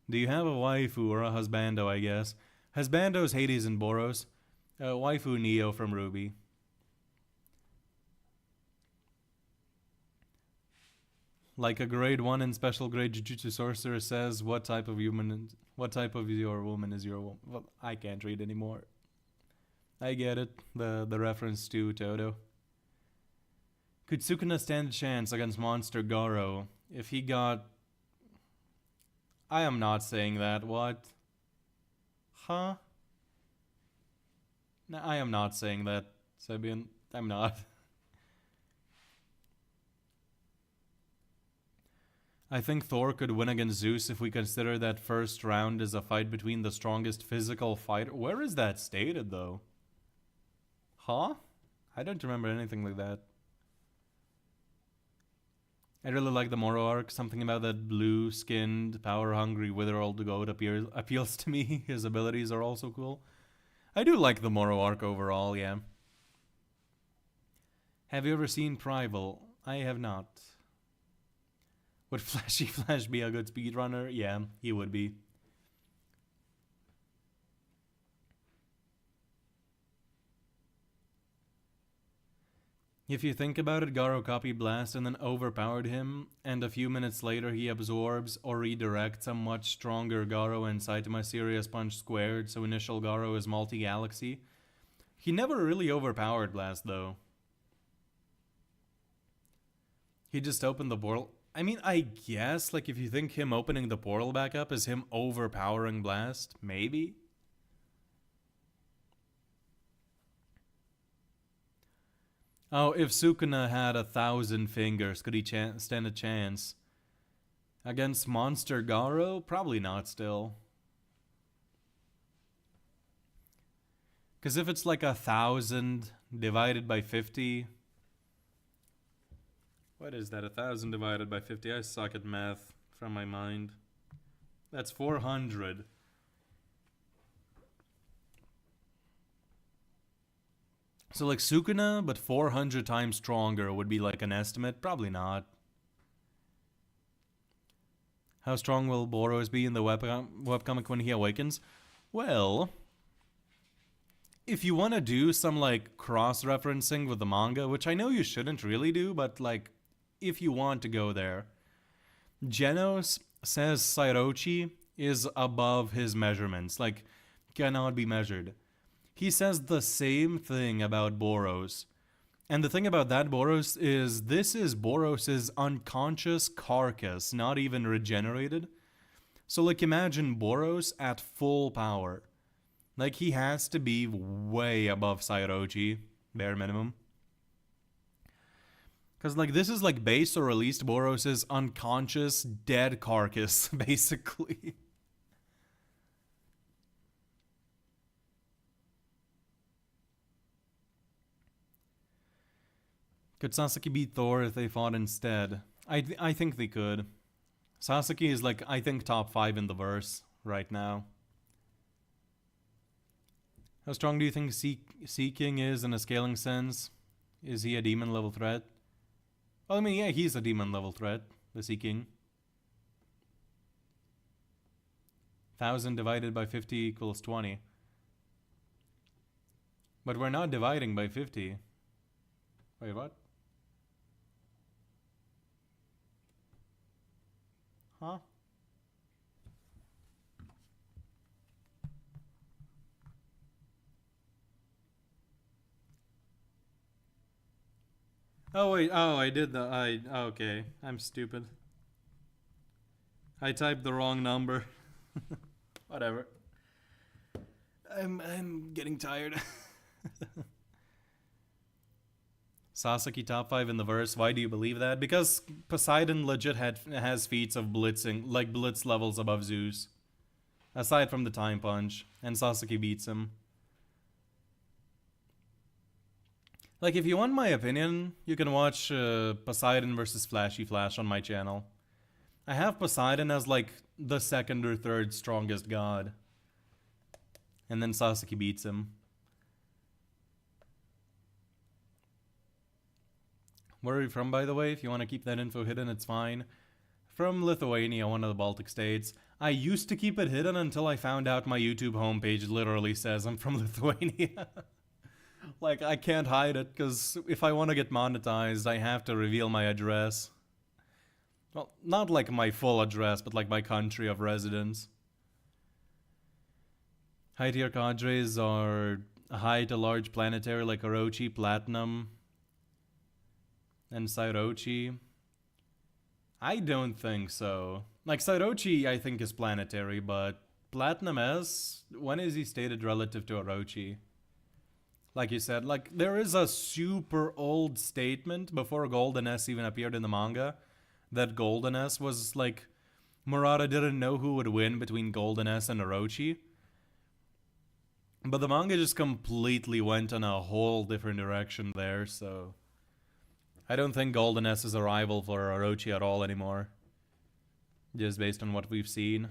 Do you have a waifu or a husbando, I guess? Husbando's Hades and Boros. Waifu Neo from Ruby. Like a grade 1 and special grade Jujutsu sorcerer says, what type of your woman is your woman? Well, I can't read anymore. I get it. The reference to Toto. Could Sukuna stand a chance against Monster Garo if he got... I am not saying that. What? Huh? No, I am not saying that, Sebian. I'm not. I think Thor could win against Zeus if we consider that first round is a fight between the strongest physical fighter. Where is that stated, though? Huh? I don't remember anything like that. I really like the Moro arc. Something about that blue-skinned, power-hungry, wither-old goat appeals to me. His abilities are also cool. I do like the Moro arc overall, yeah. Have you ever seen Prival? I have not. Would Flashy Flash be a good speedrunner? Yeah, he would be. If you think about it, Garo copied Blast and then overpowered him, and a few minutes later he absorbs or redirects a much stronger Garo and Saitama Serious Punch squared, so initial Garo is multi-galaxy. He never really overpowered Blast, though. He just opened the portal. I mean, I guess, like, if you think him opening the portal back up is him overpowering Blast, maybe? Oh, if Sukuna had 1,000 fingers, could he stand a chance? Against Monster Garo? Probably not still. Because if it's like 1,000 divided by 50... What is that? 1,000 divided by 50? I suck at math from my mind. That's 400. So like Sukuna, but 400 times stronger would be like an estimate? Probably not. How strong will Boros be in the webcomic when he awakens? Well, if you want to do some like cross-referencing with the manga, which I know you shouldn't really do, but like if you want to go there, Genos says Sairochi is above his measurements, like cannot be measured. He says the same thing about Boros. And the thing about that Boros is this is Boros' unconscious carcass, not even regenerated. So like imagine Boros at full power. Like he has to be way above Sairochi, bare minimum. Because like this is like base or released Boros' unconscious dead carcass, basically. Could Sasaki beat Thor if they fought instead? I think they could. Sasaki is like, I think top 5 in the verse right now. How strong do you think Seeking is in a scaling sense? Is he a demon level threat? Well, I mean, yeah, he's a demon level threat, the Seeking. 1000 divided by 50 equals 20. But we're not dividing by 50. Wait, what? Huh? Oh wait, I did the okay. I'm stupid. I typed the wrong number. Whatever. I'm getting tired. Sasaki top 5 in the verse. Why do you believe that? Because Poseidon legit has feats of blitzing, like blitz levels above Zeus. Aside from the time punch, and Sasaki beats him. Like, if you want my opinion, you can watch Poseidon versus Flashy Flash on my channel. I have Poseidon as like the second or third strongest god. And then Sasaki beats him. Where are you from, by the way? If you want to keep that info hidden, it's fine. From Lithuania, one of the Baltic states. I used to keep it hidden until I found out my YouTube homepage literally says I'm from Lithuania. Like, I can't hide it, because if I want to get monetized, I have to reveal my address. Well, not like my full address, but like my country of residence. High tier cadres are high to large planetary like Orochi, Platinum, and Sairochi. I don't think so. Like, Sairochi I think is planetary, but Platinum S, when is he stated relative to Orochi? Like you said, like, there is a super old statement before Golden S even appeared in the manga that Golden S was like, Murata didn't know who would win between Golden S and Orochi. But the manga just completely went in a whole different direction there, so I don't think Golden S is a rival for Orochi at all anymore. Just based on what we've seen.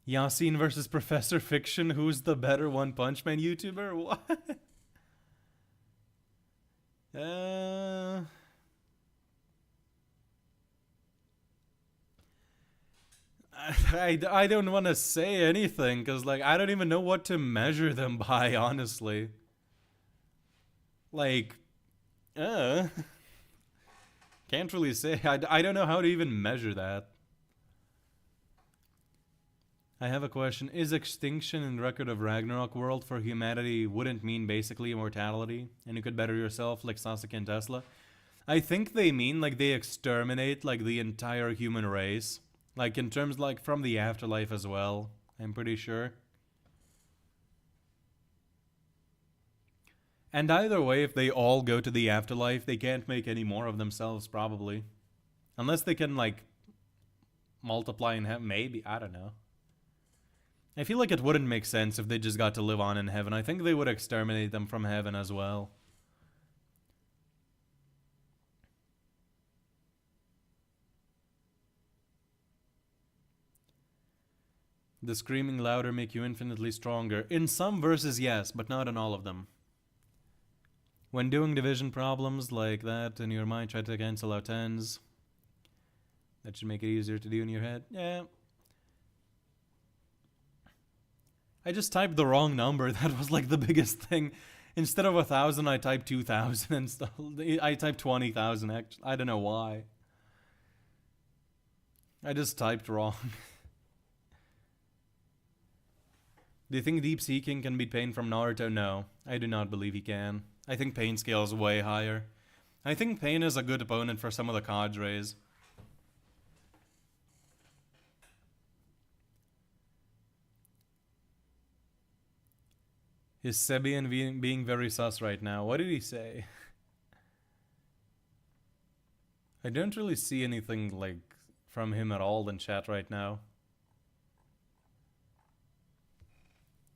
Yasin versus Professor Fiction, who's the better One Punch Man YouTuber? What? I don't want to say anything, because, like, I don't even know what to measure them by, honestly. Like, can't really say. I don't know how to even measure that. I have a question. Is extinction in Record of Ragnarok world for humanity wouldn't mean basically immortality, and you could better yourself like Sasuke and Tesla? I think they mean like they exterminate like the entire human race. Like in terms like from the afterlife as well. I'm pretty sure. And either way, if they all go to the afterlife, they can't make any more of themselves probably. Unless they can like multiply and have maybe, I don't know. I feel like it wouldn't make sense if they just got to live on in heaven. I think they would exterminate them from heaven as well. The screaming louder make you infinitely stronger. In some verses, yes, but not in all of them. When doing division problems like that in your mind, try to cancel out tens. That should make it easier to do in your head. Yeah. I just typed the wrong number. That was like the biggest thing. Instead of 1,000, I typed 2,000 and stuff. I typed 20,000 actually. I don't know why. I just typed wrong. Do you think Deep Seeking can beat Pain from Naruto? No, I do not believe he can. I think Pain scale is way higher. I think Pain is a good opponent for some of the cadres. Is Sebian being very sus right now? What did he say? I don't really see anything like from him at all in chat right now.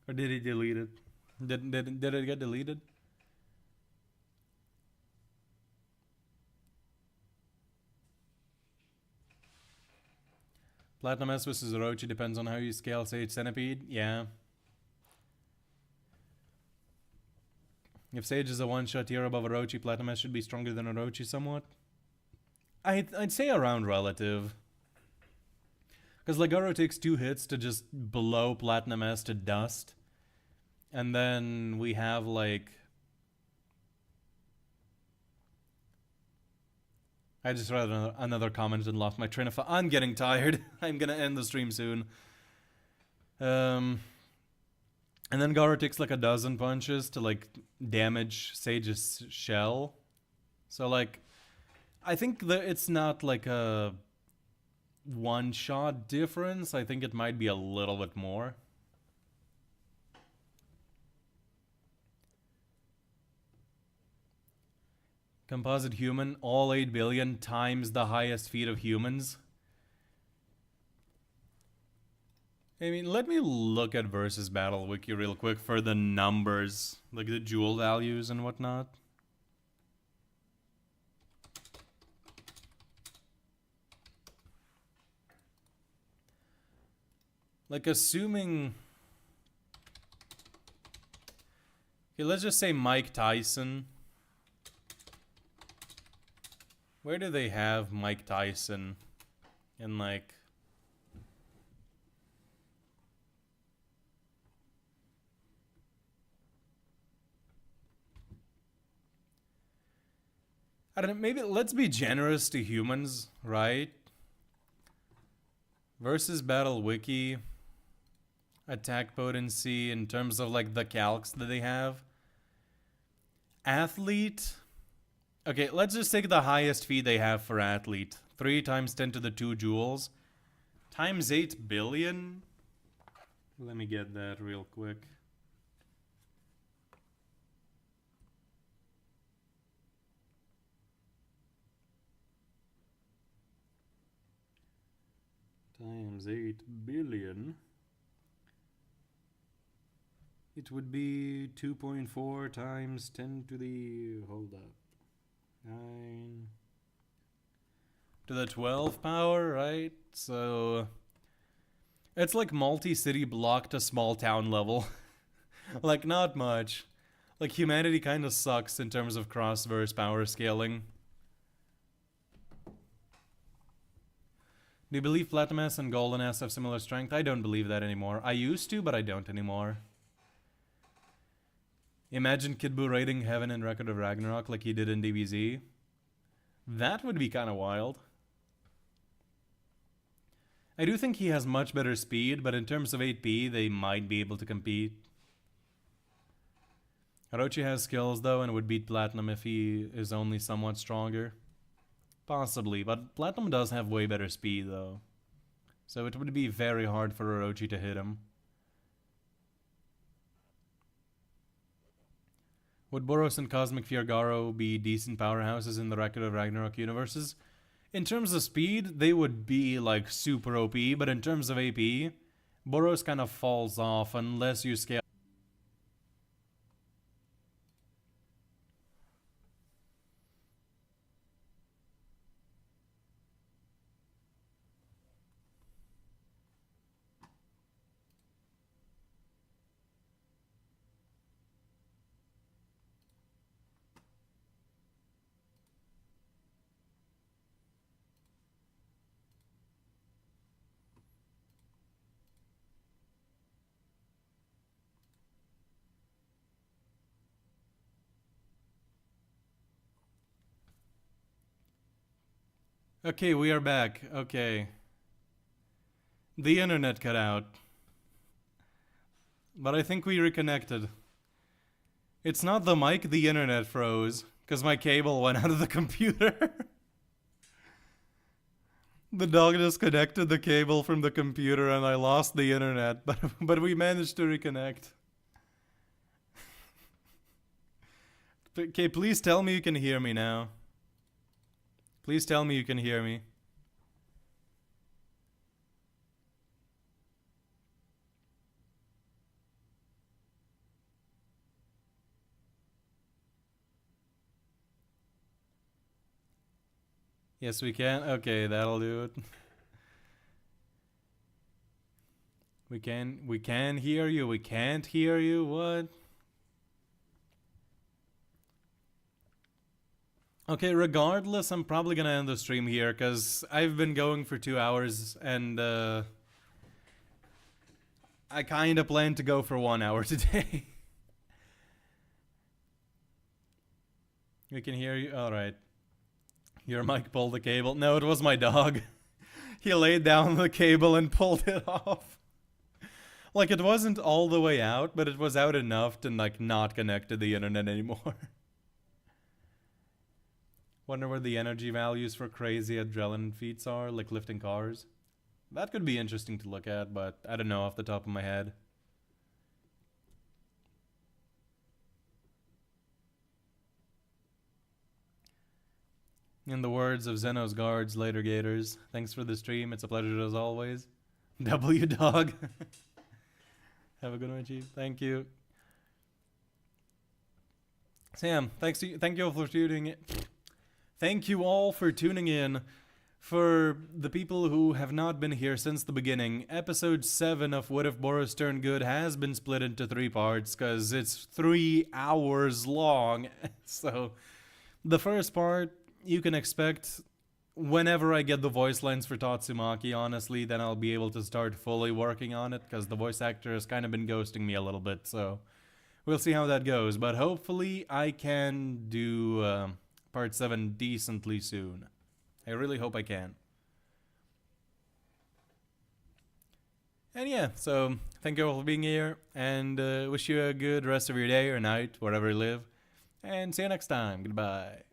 Or did he delete it? Did it get deleted? Platinum S versus Orochi depends on how you scale Sage Centipede. Yeah. If Sage is a one-shot tier above Orochi, Platinum S should be stronger than Orochi somewhat. I'd say around relative. Because Legaro takes 2 hits to just blow Platinum S to dust. And then we have like... I just read another comment and lost my train of thought. I'm getting tired. I'm gonna end the stream soon. And then Garo takes like a dozen punches to like damage Sage's shell. So like, I think that it's not like a one-shot difference. I think it might be a little bit more. Composite human, all 8 billion times the highest feat of humans. I mean, let me look at Versus Battle Wiki real quick for the numbers, like the jewel values and whatnot. Like, assuming... Okay, let's just say Mike Tyson. Where do they have Mike Tyson? In, like... I don't know, maybe let's be generous to humans, right? Versus Battle Wiki. Attack potency in terms of like the calcs that they have. Athlete. Okay, let's just take the highest feed they have for athlete. 3 times 10 to the 2 joules. Times 8 billion. Let me get that real quick. Times 8 billion. It would be 2.4 times 10 to the... Hold up. 9... to the 12 power, right? So... it's like multi-city block to small town level. Like, not much. Like, humanity kind of sucks in terms of cross-verse power scaling. Do you believe Platinum S and Golden S have similar strength? I don't believe that anymore. I used to, but I don't anymore. Imagine Kid Buu raiding Heaven in Record of Ragnarok like he did in DBZ. That would be kind of wild. I do think he has much better speed, but in terms of 8P, they might be able to compete. Orochi has skills though, and would beat Platinum if he is only somewhat stronger. Possibly, but Platinum does have way better speed though. So it would be very hard for Orochi to hit him. Would Boros and Cosmic Fiergaro be decent powerhouses in the Record of Ragnarok universes? In terms of speed, they would be like super OP, but in terms of AP, Boros kind of falls off unless you scale. Okay, we are back. Okay. The internet cut out. But I think we reconnected. It's not the mic, the internet froze. Because my cable went out of the computer. The dog disconnected the cable from the computer and I lost the internet. But we managed to reconnect. Okay, please tell me you can hear me now. Please tell me you can hear me. Yes, we can. Okay, that'll do it. We can hear you. We can't hear you. What? Okay, regardless, I'm probably gonna end the stream here because I've been going for 2 hours and I kind of plan to go for 1 hour today. We can hear you. All right. Your mic pulled the cable. No, it was my dog. He laid down the cable and pulled it off. Like, it wasn't all the way out, but it was out enough to, like, not connect to the internet anymore. Wonder where the energy values for crazy adrenaline feats are, like lifting cars. That could be interesting to look at, but I don't know off the top of my head. In the words of Zeno's guards, later Gators, thanks for the stream. It's a pleasure as always. W dog. Have a good one, Chief. Thank you. Sam, thank you all for tuning in. Thank you all for tuning in. For the people who have not been here since the beginning, episode 7 of What If Boris Turned Good has been split into 3 parts because it's 3 hours long. So, the first part you can expect whenever I get the voice lines for Tatsumaki, honestly, then I'll be able to start fully working on it because the voice actor has kind of been ghosting me a little bit, so we'll see how that goes. But hopefully I can do part 7 decently soon. I really hope I can. And yeah, so thank you all for being here, and wish you a good rest of your day or night, wherever you live. And see you next time. Goodbye.